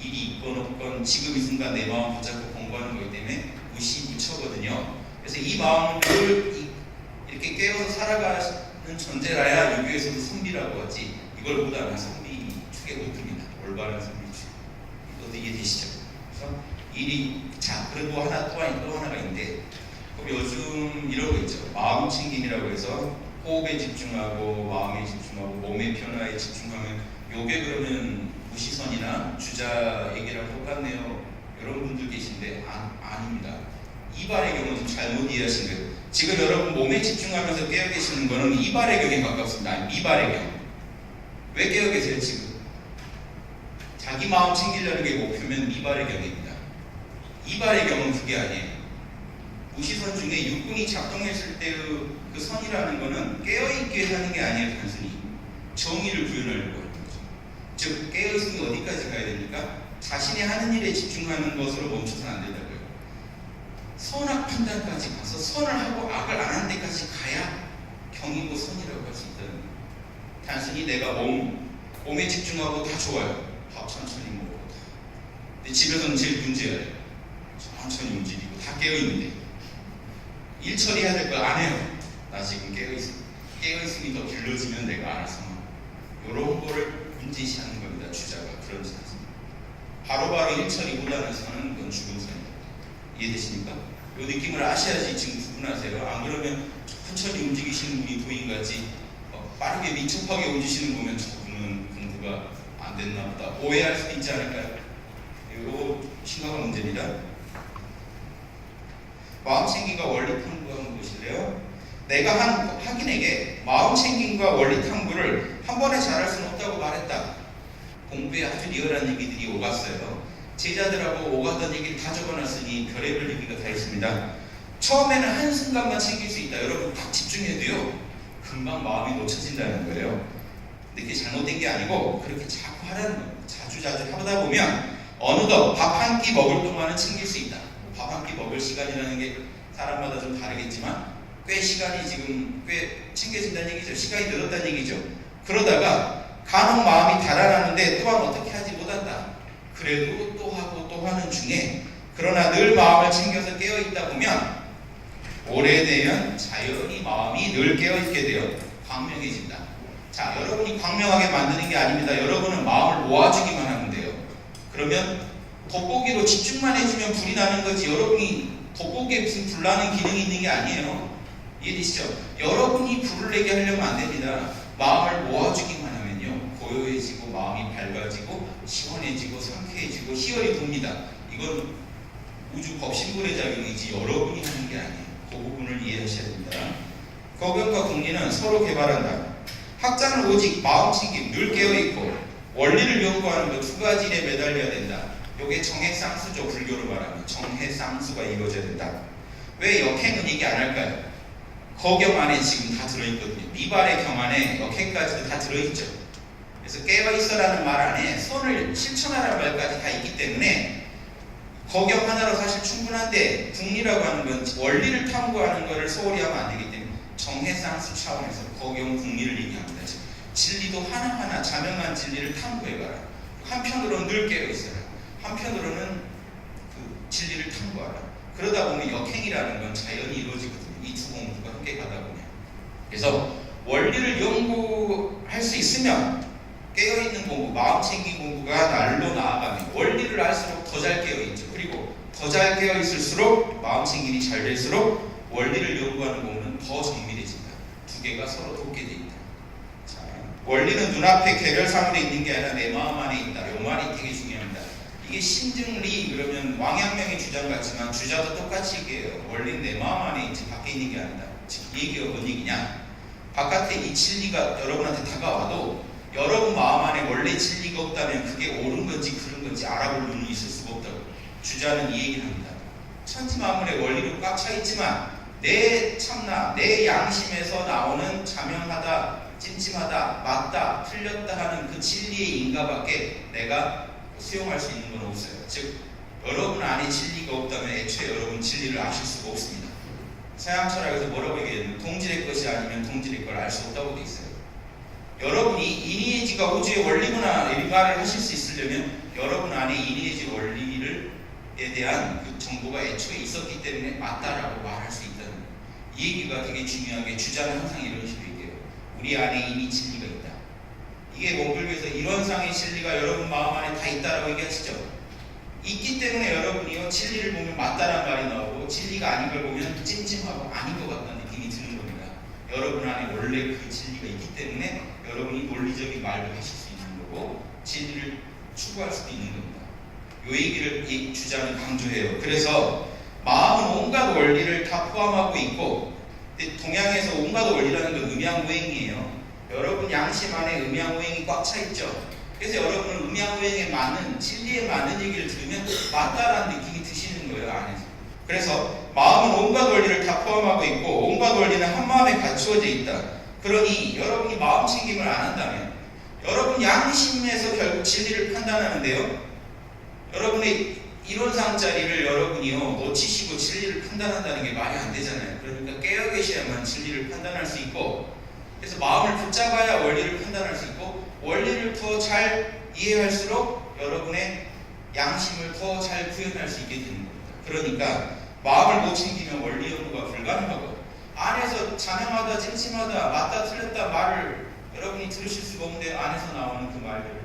일이 있건 없건 지금 이 순간 내 마음 붙잡고 공부하는 거기 때문에 무시무처거든요. 그래서 이 마음을 이렇게 깨워서 살아가는 존재라야 유교에서도 선비라고 하지, 이걸 보다는 선비 축에 못 듭니다. 올바른 선비 축. 이것도 이해되시죠? 그래서 일이, 자, 그리고 또 하나가 있는데, 요즘 이러고 있죠. 마음챙김이라고 해서 호흡에 집중하고 마음에 집중하고 몸의 변화에 집중하면 요게 그러면 무시선이나 주자 얘기랑 똑같네요. 이런 분들 계신데 아닙니다. 이발의 경우 좀 잘못 이해하신 거예요. 지금 여러분 몸에 집중하면서 깨어 계시는 거는 이발의 경에 가깝습니다. 아니, 미발의 경. 왜 깨어 계세요 지금? 자기 마음 챙기려는 게 목표면 미발의 경입니다. 이발의 경은 그게 아니에요. 무시선 중에 육군이 작동했을 때 그 선이라는 것은 깨어있게 하는 게 아니에요. 단순히 정의를 구현하려고 하는 거죠. 즉 깨어있으면 어디까지 가야 됩니까? 자신이 하는 일에 집중하는 것으로 멈춰서는 안 된다고요. 선악 판단까지 가서 선을 하고 악을 안 하는 데까지 가야 경이고 선이라고 할 수 있다는 거예요. 단순히 내가 몸에 집중하고 다 좋아요. 밥 천천히 먹고 근데 집에서는 제일 문제예요. 천천히 움직이고 다 깨어있는데 일 처리해야 될 거 안 해요. 나 지금 깨어있으니 더 길러지면 내가 알아서 이런 거를 문제시하는 겁니다. 주자가 그런 사람. 바로바로 일 처리 못하는 선은 그건 죽은 선입니다. 이해되십니까? 이 느낌을 아셔야지 지금 구분하세요. 안 그러면 천천히 움직이시는 분이 도인같이 빠르게 민첩하게 움직이시는 보면 저분은 공부가 안 됐나 보다 오해할 수도 있지 않을까요? 이거 심각한 문제입니다. 마음챙김과 원리 탐구 한번 보실래요? 내가 한 학인에게 마음챙김과 원리 탐구를 한 번에 잘할 수는 없다고 말했다. 공부에 아주 리얼한 얘기들이 오갔어요. 제자들하고 오가던 얘기를 다 적어놨으니 별의별 얘기가 다 있습니다. 처음에는 한순간만 챙길 수 있다. 여러분 딱 집중해도요 금방 마음이 놓쳐진다는 거예요. 근데 그게 잘못된 게 아니고 그렇게 자꾸 하라는 거예요. 자주 하다 보면 어느덧 밥 한 끼 먹을 동안은 챙길 수 있다. 밥 한 끼 먹을 시간이라는 게 사람마다 좀 다르겠지만 꽤 시간이 지금 꽤 챙겨진다는 얘기죠. 시간이 늘었다는 얘기죠. 그러다가 간혹 마음이 달아나는데 또한 어떻게 하지 못한다. 그래도 또 하고 또 하는 중에 그러나 늘 마음을 챙겨서 깨어있다 보면 오래되면 자연히 마음이 늘 깨어있게 되어 광명해진다. 자, 여러분이 광명하게 만드는 게 아닙니다. 여러분은 마음을 모아주기만 하면 돼요. 그러면 돋보기로 집중만 해주면 불이 나는 거지 여러분이 돋보기에 무슨 불 나는 기능이 있는 게 아니에요. 이해되시죠? 여러분이 불을 내게 하려면 안 됩니다. 마음을 모아주기만 하면요 고요해지고 마음이 밝아지고 시원해지고 상쾌해지고 희열이 돕니다. 이건 우주 법신불의 작용이지 여러분이 하는 게 아니에요. 그 부분을 이해하셔야 됩니다. 거경과 공리는 서로 개발한다. 학자는 오직 마음챙김, 늘 깨어있고 원리를 연구하는 그 두 가지 일에 매달려야 된다. 이게 정해쌍수죠. 불교로 말하면 정해쌍수가 이루어져야 된다. 왜 역행은 얘기 안 할까요? 거경 안에 지금 다 들어있거든요. 미발의 경 안에 역행까지도 다 들어있죠. 그래서 깨어있어라는 말 안에 손을 실천하라는 말까지 다 있기 때문에 거경 하나로 사실 충분한데 궁리라고 하는 건 원리를 탐구하는 것을 소홀히 하면 안 되기 때문에 정해쌍수 차원에서 거경 궁리를 얘기합니다. 즉 진리도 하나하나 자명한 진리를 탐구해봐라. 한편으로는 늘 깨어있어라. 한편으로는 그 진리를 탐구하라. 그러다 보면 역행이라는 건 자연히 이루어지거든요. 이 두 공부가 함께 가다 보면. 그래서 원리를 연구할 수 있으면 깨어있는 공부, 마음챙김 공부가 날로 나아가면 원리를 알수록 더 잘 깨어있죠. 그리고 더 잘 깨어있을수록 마음챙김이 잘 될수록 원리를 연구하는 공부는 더 정밀해진다. 두 개가 서로 돕게 돼 있다. 자, 원리는 눈앞에 개별사물에 있는 게 아니라 내 마음 안에 있다. 이 말이 되게 중요합니다. 이게 신증리 그러면 왕양명의 주장 같지만 주자도 똑같이 얘기해요. 원리는 내 마음 안에 있지 밖에 있는 게 아니다. 즉 얘기가 뭔 얘기냐? 바깥에 이 진리가 여러분한테 다가와도 여러분 마음 안에 원래 진리가 없다면 그게 옳은 건지 그른 건지 알아볼 눈이 있을 수가 없다고 주자는 이 얘기를 합니다. 천지만물의 원리로 꽉 차 있지만 내 참나, 내 양심에서 나오는 자명하다, 찜찜하다, 맞다, 틀렸다 하는 그 진리의 인가밖에 내가 수용할 수 있는 건 없어요. 즉 여러분 안에 진리가 없다면 애초에 여러분 진리를 아실 수가 없습니다. 서양 철학에서 뭐라고 얘기했냐면 동질의 것이 아니면 동질의 걸 알 수 없다고 돼 있어요. 여러분이 이니에지가 우주의 원리구나 이 말을 하실 수 있으려면 여러분 안에 이니에지 원리에 대한 그 정보가 애초에 있었기 때문에 맞다라고 말할 수 있다는 거예요. 이 얘기가 되게 중요하게 주자는 항상 이런 식으로 얘기해요. 우리 안에 이미 진리가 있다. 이게 원불교에서 이론상의 진리가 여러분 마음 안에 다 있다라고 얘기하시죠. 있기 때문에 여러분이요 진리를 보면 맞다라는 말이 나오고 진리가 아닌 걸 보면 찜찜하고 아닌 것 같다는 느낌이 드는 겁니다. 여러분 안에 원래 그 진리가 있기 때문에 여러분이 논리적인 말도 하실 수 있는 거고 진리를 추구할 수도 있는 겁니다. 이 얘기를 이 주자는 강조해요. 그래서 마음은 온갖 원리를 다 포함하고 있고 동양에서 온갖 원리라는 건 음양오행이에요. 여러분 양심 안에 음양오행이 꽉 차 있죠. 그래서 여러분은 음양오행에 맞는 진리에 맞는 얘기를 들으면 맞다라는 느낌이 드시는 거예요 안에서. 그래서 마음은 온갖 원리를 다 포함하고 있고 온갖 원리는 한 마음에 갖추어져 있다. 그러니 여러분이 마음챙김을 안 한다면 여러분 양심에서 결국 진리를 판단하는데요. 여러분의 이론상짜리를 여러분이요 놓치시고 진리를 판단한다는 게 말이 안 되잖아요. 그러니까 깨어 계셔야만 진리를 판단할 수 있고 그래서 마음을 붙잡아야 원리를 판단할 수 있고 원리를 더 잘 이해할수록 여러분의 양심을 더 잘 구현할 수 있게 되는 겁니다. 그러니까 마음을 못 챙기면 원리 연구가 불가능하고, 안에서 자명하다, 찜찜하다, 맞다, 틀렸다 말을 여러분이 들으실 수가 없는데 안에서 나오는 그 말들을,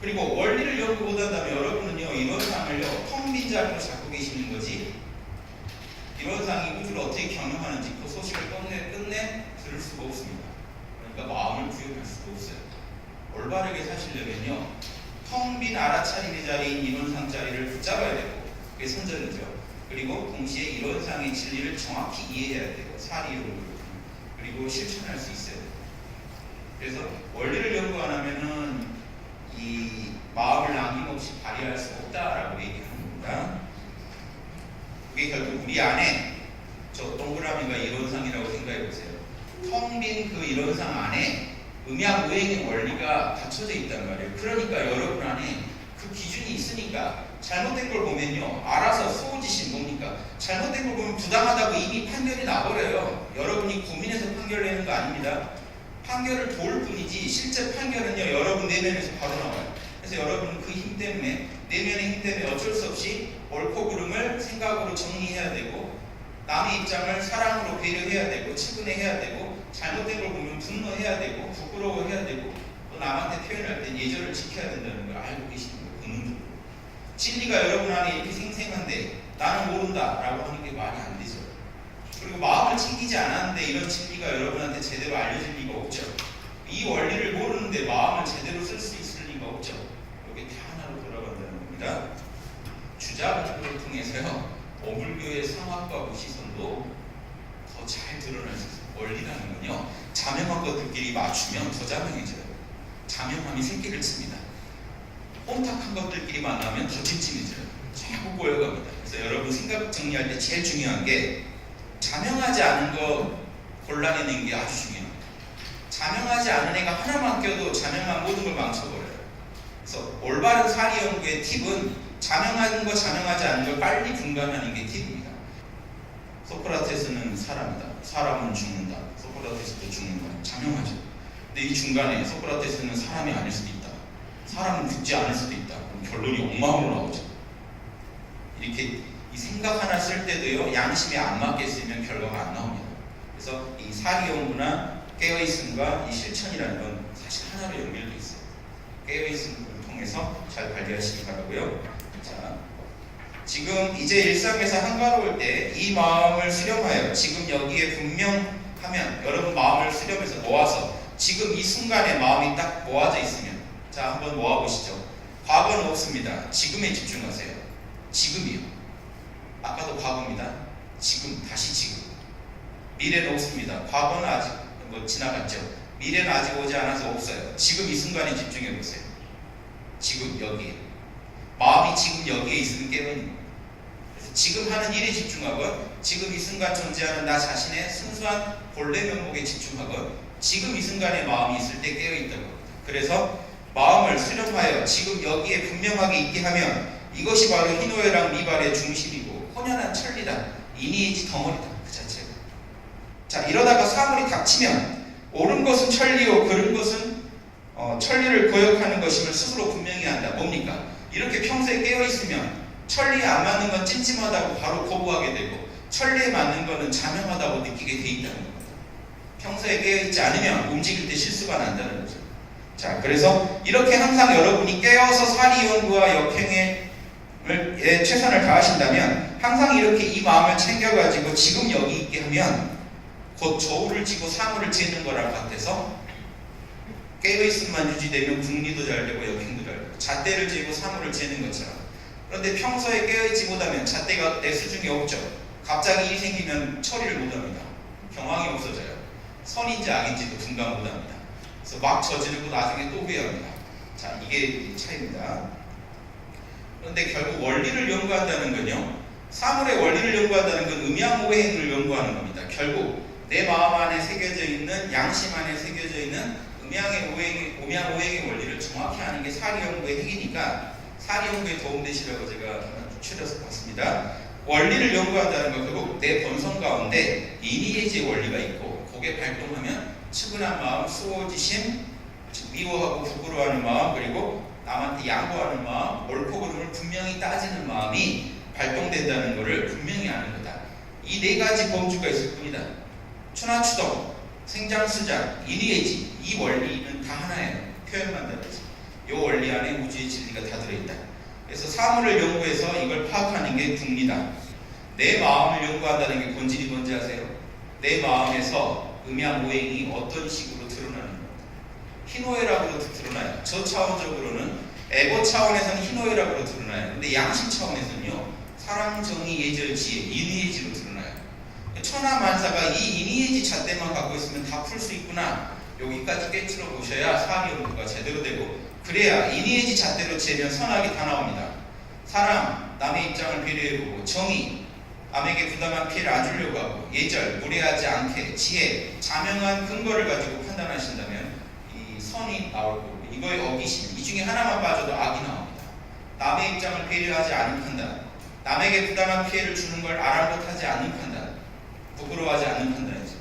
그리고 원리를 연구 못한다면 여러분은요 이런 상을요 텅 빈 자리로 잡고 계시는 거지, 이런 상이 우주를 어떻게 경영하는지 그 소식을 끝내 들을 수가 없습니다. 그러니까 마음을 구현할 수가 없어요. 올바르게 사시려면요 텅 빈 알아차림의 자리인 이론상 자리를 붙잡아야 되고, 그게 선전이죠. 그리고 동시에 이론상의 진리를 정확히 이해해야 되고, 사리론을 그리고 실천할 수 있어야 돼요. 그래서 원리를 연구 안 하면은 이 마음을 남김없이 발휘할 수 없다라고 얘기하는 겁니다. 그게 결국 우리 안에 저 동그라미가 이론상이라고 생각해 보세요. 텅 빈 그 이론상 안에 음양오행의 원리가 갖춰져 있단 말이에요. 그러니까 여러분 안에 그 기준이 있으니까 잘못된 걸 보면요 알아서 수호지신 뭡니까? 잘못된 걸 보면 부당하다고 이미 판결이 나버려요. 여러분이 고민해서 판결 내는 거 아닙니다. 판결을 도울 뿐이지 실제 판결은요 여러분 내면에서 바로 나와요. 그래서 여러분은 그 힘 때문에, 내면의 힘 때문에 어쩔 수 없이 옳고 그름을 생각으로 정리해야 되고, 남의 입장을 사랑으로 배려해야 되고, 측은해야 되고, 잘못된 걸 보면 분노해야 되고, 부끄러워해야 되고, 또 남한테 표현할 때 예절을 지켜야 된다는 걸 알고 계시는 거예요. 본능적으로. 진리가 여러분 안에 이렇게 생생한데 나는 모른다 라고 하는 게 말이 안 되죠. 그리고 마음을 챙기지 않았는데 이런 진리가 여러분한테 제대로 알려질 리가 없죠. 이 원리를 모르는데 마음을 제대로 쓸 수 있을 리가 없죠. 이게 다 하나로 돌아간다는 겁니다. 주자분을 통해서요 어불교의 상학과 시선도 더 잘 드러날 수 있어요. 원리라는 건요 자명한 것들끼리 맞추면 더 자명해져요. 자명함이 새끼를 칩니다. 혼탁한 것들끼리 만나면 더 찜찜해져요. 자꾸 꼬여갑니다. 그래서 여러분 생각 정리할 때 제일 중요한 게 자명하지 않은 거 골라내는 게 아주 중요합니다. 자명하지 않은 애가 하나만 껴도 자명한 모든 걸 망쳐버려요. 그래서 올바른 사리 연구의 팁은 자명한 거 자명하지 않은 걸 빨리 분간하는 게 팁입니다. 소크라테스는 사람이다. 사람은 죽는다. 소크라테스도 죽는다. 자명하죠. 근데 이 중간에 소크라테스는 사람이 아닐 수도 있다. 사람은 죽지 않을 수도 있다. 그럼 결론이 엉망으로 나오죠. 이렇게 이 생각 하나 쓸 때도요 양심에 안 맞게 쓰면 결과가 안 나옵니다. 그래서 이 사리 연구나 깨어있음과 이 실천이라는 건 사실 하나로 연결되어 있어요. 깨어있음을 통해서 잘 관리하시기 바라고요. 자, 지금 이제 일상에서 한가로울 때 이 마음을 수렴하여 지금 여기에 분명하면, 여러분 마음을 수렴해서 모아서 지금 이 순간에 마음이 딱 모아져 있으면, 자 한번 모아보시죠. 과거는 없습니다. 지금에 집중하세요. 지금이요. 아까도 과거입니다. 지금, 다시 지금. 미래는 없습니다. 과거는 아직 지나갔죠. 미래는 아직 오지 않아서 없어요. 지금 이 순간에 집중해 보세요. 지금 여기에. 마음이 지금 여기에 있으면 깨어있는. 그래서 지금 하는 일에 집중하건, 지금 이 순간 존재하는 나 자신의 순수한 본래 면목에 집중하건, 지금 이 순간에 마음이 있을 때 깨어있다고 합니다. 그래서 마음을 수렴하여 지금 여기에 분명하게 있게 하면 이것이 바로 희노애락 미발의 중심이고 혼연한 천리다. 이니이지 덩어리다. 그 자체가. 자, 이러다가 사물이 닥치면 옳은 것은 천리요 그른 것은 천리를 거역하는 것임을 스스로 분명히 한다. 뭡니까? 이렇게 평소에 깨어있으면 천리에 안 맞는 건 찜찜하다고 바로 거부하게 되고, 천리에 맞는 거는 자명하다고 느끼게 돼 있다는 겁니다. 평소에 깨어있지 않으면 움직일 때 실수가 난다는 거죠. 자, 그래서 이렇게 항상 여러분이 깨어서 사리 연구와 역행에 최선을 다하신다면, 항상 이렇게 이 마음을 챙겨가지고 지금 여기 있게 하면 곧 저울을 쥐고 사물을 재는 거랑 같아서 깨어있음만 유지되면 궁리도 잘 되고 역행도 잘 되고, 잣대를 쥐고 사물을 재는 것처럼. 그런데 평소에 깨어있지 못하면 잣대가 내 수중에 없죠. 갑자기 일이 생기면 처리를 못합니다. 경황이 없어져요. 선인지 악인지도 분간 못합니다. 그래서 막 저지르고 나중에 또 후회합니다. 자, 이게 차이입니다. 그런데 결국 원리를 연구한다는 건요, 사물의 원리를 연구한다는 건 음양오행을 연구하는 겁니다. 결국 내 마음 안에 새겨져 있는, 양심 안에 새겨져 있는 음양오행의 원리를 정확히 아는 게 사리 연구의 핵이니까 사리 연구에 도움되시라고 제가 하나 추려서 봤습니다. 원리를 연구한다는 건 결국 내 본성 가운데 이니에지의 원리가 있고, 그게 발동하면 측은한 마음, 수호지심, 미워하고 부끄러워하는 마음, 그리고 남한테 양보하는 마음, 옳고 그름을 분명히 따지는 마음이 발동된다는 것을 분명히 아는 거다. 이 네 가지 범주가 있을 뿐이다. 추나추동, 생장수장, 인의예지, 이 원리는 다 하나예요. 표현만 다르지. 이 원리 안에 우주의 진리가 다 들어있다. 그래서 사물을 연구해서 이걸 파악하는 게 궁리다. 내 마음을 연구한다는 게 본질이 뭔지 아세요? 내 마음에서 음양 오행이 어떤 식으로 드러나는 겁니다. 희노애락으로 드러나요. 저 차원적으로는 에고 차원에서는 희노애락으로 드러나요. 근데 양심 차원에서는요, 사랑, 정의, 예절, 지혜, 인의예지로 드러나요. 천하만사가 이 인의예지 잣대만 갖고 있으면 다 풀 수 있구나. 여기까지 깨트려 보셔야 사리 연구가 제대로 되고, 그래야 인의예지 잣대로 재면 선악이 다 나옵니다. 사랑, 남의 입장을 배려해보고, 정의, 남에게 부당한 피해를 안 주려고 하고, 예절, 무례하지 않게, 지혜, 자명한 근거를 가지고 판단하신다면 이 선이 나올 거고, 이거에 어기시면 이 중에 하나만 빠져도 악이 나옵니다. 남의 입장을 배려하지 않는 판단, 남에게 부당한 피해를 주는 걸 아랑곳하지 않는 판단, 부끄러워하지 않는 판단이죠.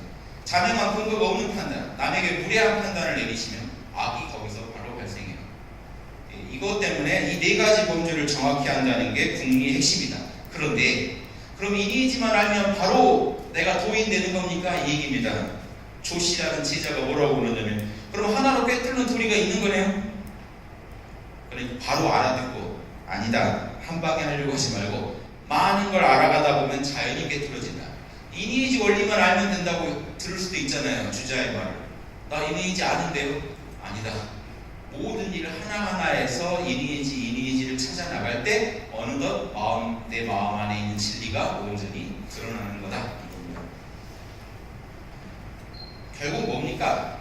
자명한 근거가 없는 판단, 남에게 무례한 판단을 내리시면 악이 거기서 바로 발생해요. 이것 때문에 이 네 가지 범주를 정확히 한다는 게 궁리의 핵심이다. 그런데 그럼 인의지만 알면 바로 내가 도인 되는 겁니까? 이 얘기입니다. 조씨라는 제자가 뭐라고 그러냐면, 그럼 하나로 꿰뚫는 도리가 있는 거네요. 그러니까 바로 알아듣고, 아니다, 한 방에 하려고 하지 말고 많은 걸 알아가다 보면 자연히 꿰뚫어진다. 인의지 원리만 알면 된다고 들을 수도 있잖아요. 주자의 말을. 나 인의지 아는데요? 아니다. 모든 일을 하나하나에서 인의지를 찾아 나갈 때 어느덧 내 마음 안에 있는 진리가 온전히 드러나는 거다. 결국 뭡니까?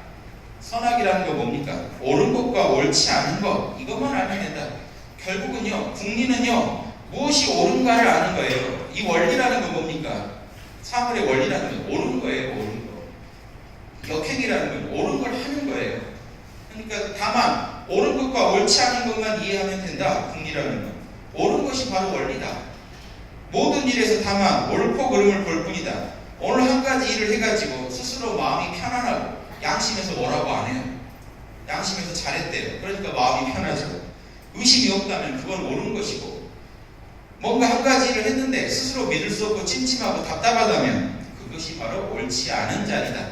선악이라는 거 뭡니까? 옳은 것과 옳지 않은 것, 이것만 알면 된다. 결국은요, 궁리는요, 무엇이 옳은가를 아는 거예요. 이 원리라는 건 뭡니까? 사물의 원리라는 건 옳은 거예요. 옳은 거. 역행이라는 건 옳은 걸 하는 거예요. 그러니까 다만 옳은 것과 옳지 않은 것만 이해하면 된다. 궁리라는 건 옳은 것이 바로 원리다. 모든 일에서 다만 옳고 그름을 볼 뿐이다. 오늘 한 가지 일을 해가지고 스스로 마음이 편안하고, 양심에서 뭐라고 안 해요. 양심에서 잘했대요. 그러니까 마음이 편하죠. 의심이 없다면 그건 옳은 것이고, 뭔가 한 가지 일을 했는데 스스로 믿을 수 없고 찜찜하고 답답하다면 그것이 바로 옳지 않은 자리다.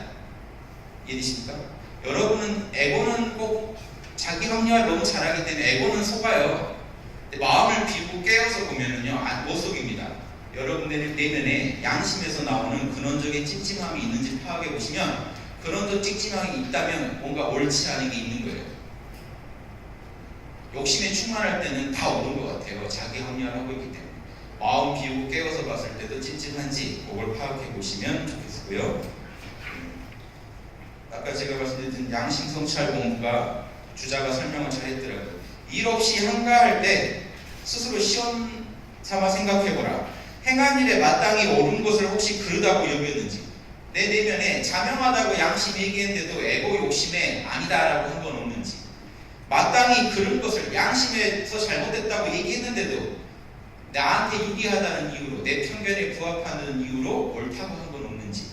이해되십니까? 여러분은 에고는 꼭 자기 합리화를 너무 잘하기 때문에 에고는 속아요. 마음을 비우고 깨어서 보면은요, 못 속입니다. 여러분들의 내면에 양심에서 나오는 근원적인 찜찜함이 있는지 파악해 보시면, 근원적 찜찜함이 있다면 뭔가 옳지 않은 게 있는 거예요. 욕심에 충만할 때는 다 옳은 것 같아요. 자기 합리화를 하고 있기 때문에. 마음 비우고 깨어서 봤을 때도 찜찜한지 그걸 파악해 보시면 좋겠고요. 아까 제가 말씀드린 양심 성찰 공부가 주자가 설명을 잘 했더라고요. 일 없이 한가할 때 스스로 시험 삼아 생각해보라. 행한 일에 마땅히 옳은 것을 혹시 그르다고 여겼는지, 내 내면에 자명하다고 양심이 얘기했는데도 에고 욕심에 아니다라고 한 건 없는지, 마땅히 그른 것을 양심에서 잘못됐다고 얘기했는데도 나한테 유리하다는 이유로, 내 편견에 부합하는 이유로 옳다고 한 건 없는지,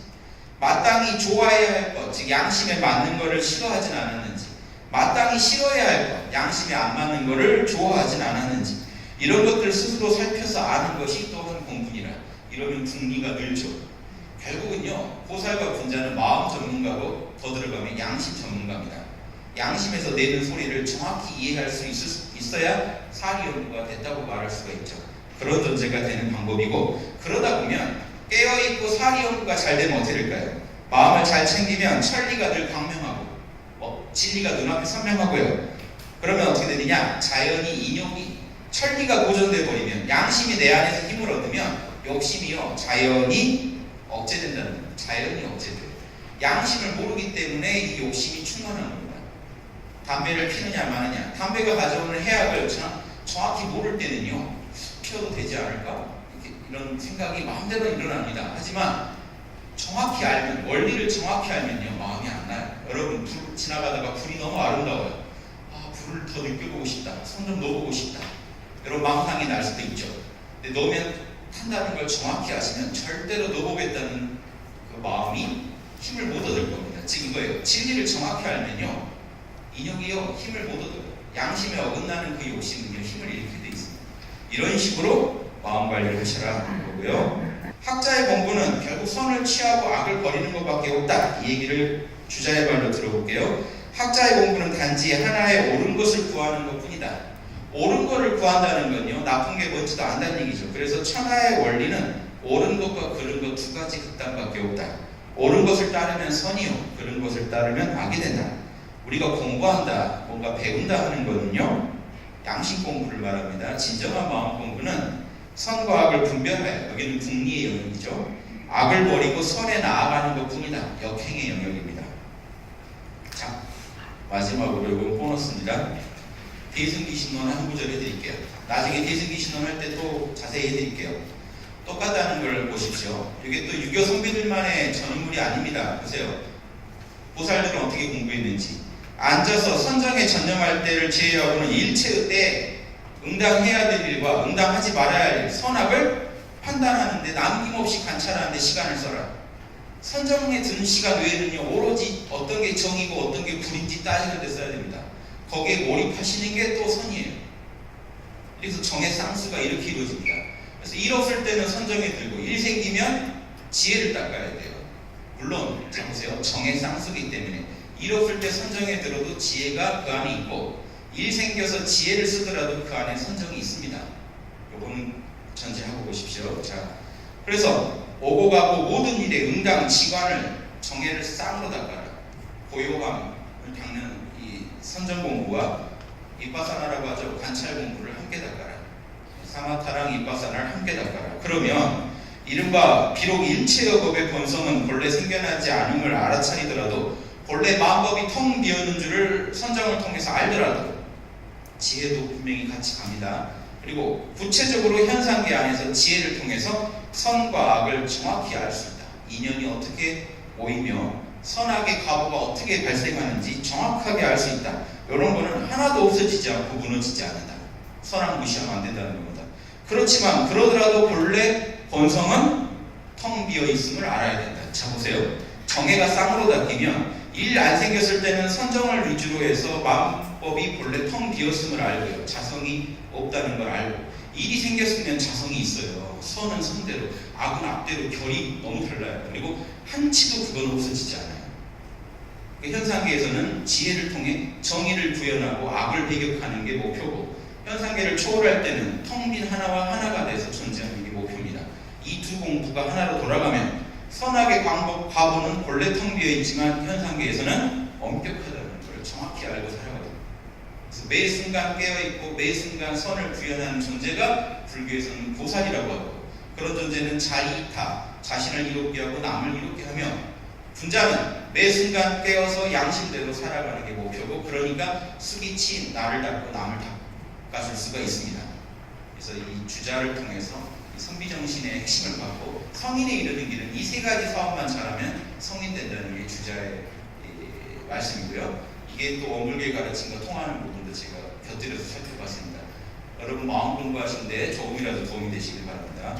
마땅히 좋아해야 할 것, 즉 양심에 맞는 것을 싫어하진 않았는지, 마땅히 싫어해야 할 것, 양심에 안 맞는 것을 좋아하진 않았는지, 이런 것들을 스스로 살펴서 아는 것이 또한 공분이라. 이러면 궁리가 늘죠. 결국은요, 보살과 분자는 마음 전문가고 더 들어가면 양심 전문가입니다. 양심에서 내는 소리를 정확히 이해할 수 있어야 사리 연구가 됐다고 말할 수가 있죠. 그런 존재가 되는 방법이고, 그러다 보면 깨어있고 사리 연구가 잘 되면 어떻게 될까요? 마음을 잘 챙기면 천리가 늘 광명하고, 진리가 눈앞에 선명하고요. 그러면 어떻게 되느냐? 자연히 인욕이, 천리가 고정돼 버리면, 양심이 내 안에서 힘을 얻으면 욕심이요, 자연히 억제된다는 겁니다. 자연히 억제돼요. 양심을 모르기 때문에 이 욕심이 충만한 겁니다. 담배를 피느냐 마느냐, 담배가 가져오는 해악을 정확히 모를 때는요, 피워도 되지 않을까? 이런 생각이 마음대로 일어납니다. 하지만 정확히 알면, 원리를 정확히 알면요, 마음이 안 나요. 여러분, 불 지나가다가 불이 너무 아름다워요. 불을 더 느껴보고 싶다, 손 좀 넣어보고 싶다, 이런 망상이 날 수도 있죠. 근데 넣으면 탄다는 걸 정확히 아시면 절대로 넣어보겠다는 그 마음이 힘을 못 얻을 겁니다. 즉 이거예요. 진리를 정확히 알면요, 인욕이요, 힘을 못 얻어요. 양심에 어긋나는 그 욕심은요 힘을 잃게 돼 있습니다. 이런 식으로 마음 관리를 하셔라 거고요. 학자의 공부는 결국 선을 취하고 악을 버리는 것밖에 없다. 이 얘기를 주자의 말로 들어볼게요. 학자의 공부는 단지 하나의 옳은 것을 구하는 것뿐이다. 옳은 것을 구한다는 건요 나쁜 게 뭔지도 안다는 얘기죠. 그래서 천하의 원리는 옳은 것과 그른 것 두 가지 극단밖에 없다. 옳은 것을 따르면 선이요, 그른 것을 따르면 악이 된다. 우리가 공부한다, 뭔가 배운다 하는 것은요 양심 공부를 말합니다. 진정한 마음 공부는 선과 악을 분별하여, 여기는 궁리의 영역이죠. 악을 버리고 선에 나아가는 것뿐이다. 역행의 영역입니다. 자, 마지막으로 이건 보너스입니다. 대승기 신론 한 구절 해드릴게요. 나중에 대승기 신론 할 때 또 자세히 해드릴게요. 똑같다는 걸 보십시오. 이게 또 유교 선비들만의 전문물이 아닙니다. 보세요. 보살들은 어떻게 공부했는지. 앉아서 선정에 전념할 때를 제외하고는 일체의 때 응당해야 될 일과 응당하지 말아야 할 일, 선악을 판단하는데 남김없이 관찰하는데 시간을 써라. 선정에 드는 시간 외에는요 오로지 어떤 게 정이고 어떤 게 불인지 따지는 데 써야 됩니다. 거기에 몰입하시는 게 또 선이에요. 그래서 정의 쌍수가 이렇게 이루어집니다. 그래서 일 없을 때는 선정에 들고 일 생기면 지혜를 닦아야 돼요. 물론 자 보세요. 정의 쌍수기 때문에 일 없을 때 선정에 들어도 지혜가 그 안에 있고 일 생겨서 지혜를 쓰더라도 그 안에 선정이 있습니다. 요거는 전제하고 보십시오. 자, 그래서 오고 가고 모든 일에 응당 지관을 정의를 쌍으로 닦아라. 고요함을 닦는 이 선정 공부와 이빠사나라고 하죠. 관찰 공부를 함께 닦아라. 사마타랑 이빠사나를 함께 닦아라. 그러면 이른바 비록 일체의 법의 본성은 본래 생겨나지 않음을 알아차리더라도 본래 마음법이 텅 비었는 줄을 선정을 통해서 알더라도 지혜도 분명히 같이 갑니다. 그리고 구체적으로 현상계 안에서 지혜를 통해서 선과 악을 정확히 알 수 있다. 인연이 어떻게 모이며 선악의 과보가 어떻게 발생하는지 정확하게 알 수 있다. 이런 거는 하나도 없어지지 않고 무너지지 않는다. 선악 무시하면 안 된다는 겁니다. 그렇지만 그러더라도 본래 본성은 텅 비어 있음을 알아야 된다. 자 보세요. 정의가 쌍으로 닦이면 일 안 생겼을 때는 선정을 위주로 해서 마음법이 본래 텅 비었음을 알고요. 자성이 없다는 걸 알고 일이 생겼으면 자성이 있어요. 선은 선대로, 악은 악대로 결이 너무 달라요. 그리고 한치도 그건 없어지지 않아요. 그 현상계에서는 지혜를 통해 정의를 구현하고 악을 배격하는 게 목표고 현상계를 초월할 때는 텅 빈 하나와 하나가 돼서 존재하는 게 목표입니다. 이 두 공부가 하나로 돌아가면 선악의 과보는 본래 텅 비어있지만 현상계에서는 엄격하다는 걸 정확히 알고 살아가거든요. 그래서 매 순간 깨어있고 매 순간 선을 구현하는 존재가 불교에서는 보살이라고 하고 그런 존재는 자이타, 자신을 이롭게 하고 남을 이롭게 하며 분자는 매 순간 깨어서 양심대로 살아가는 게 목표고 그러니까 숙이치 나를 닦고 남을 닦아줄 수가 있습니다. 그래서 이 주자를 통해서 선비정신의 핵심을 받고 성인에 이르는 길은 이 세 가지 사업만 잘하면 성인 된다는 게 주자의 말씀이고요. 이게 또 원불교에 가르친 거 통하는 부분도 제가 곁들여서 살펴봤습니다. 여러분 마음 공부하시는데 조금이라도 도움이 되시길 바랍니다.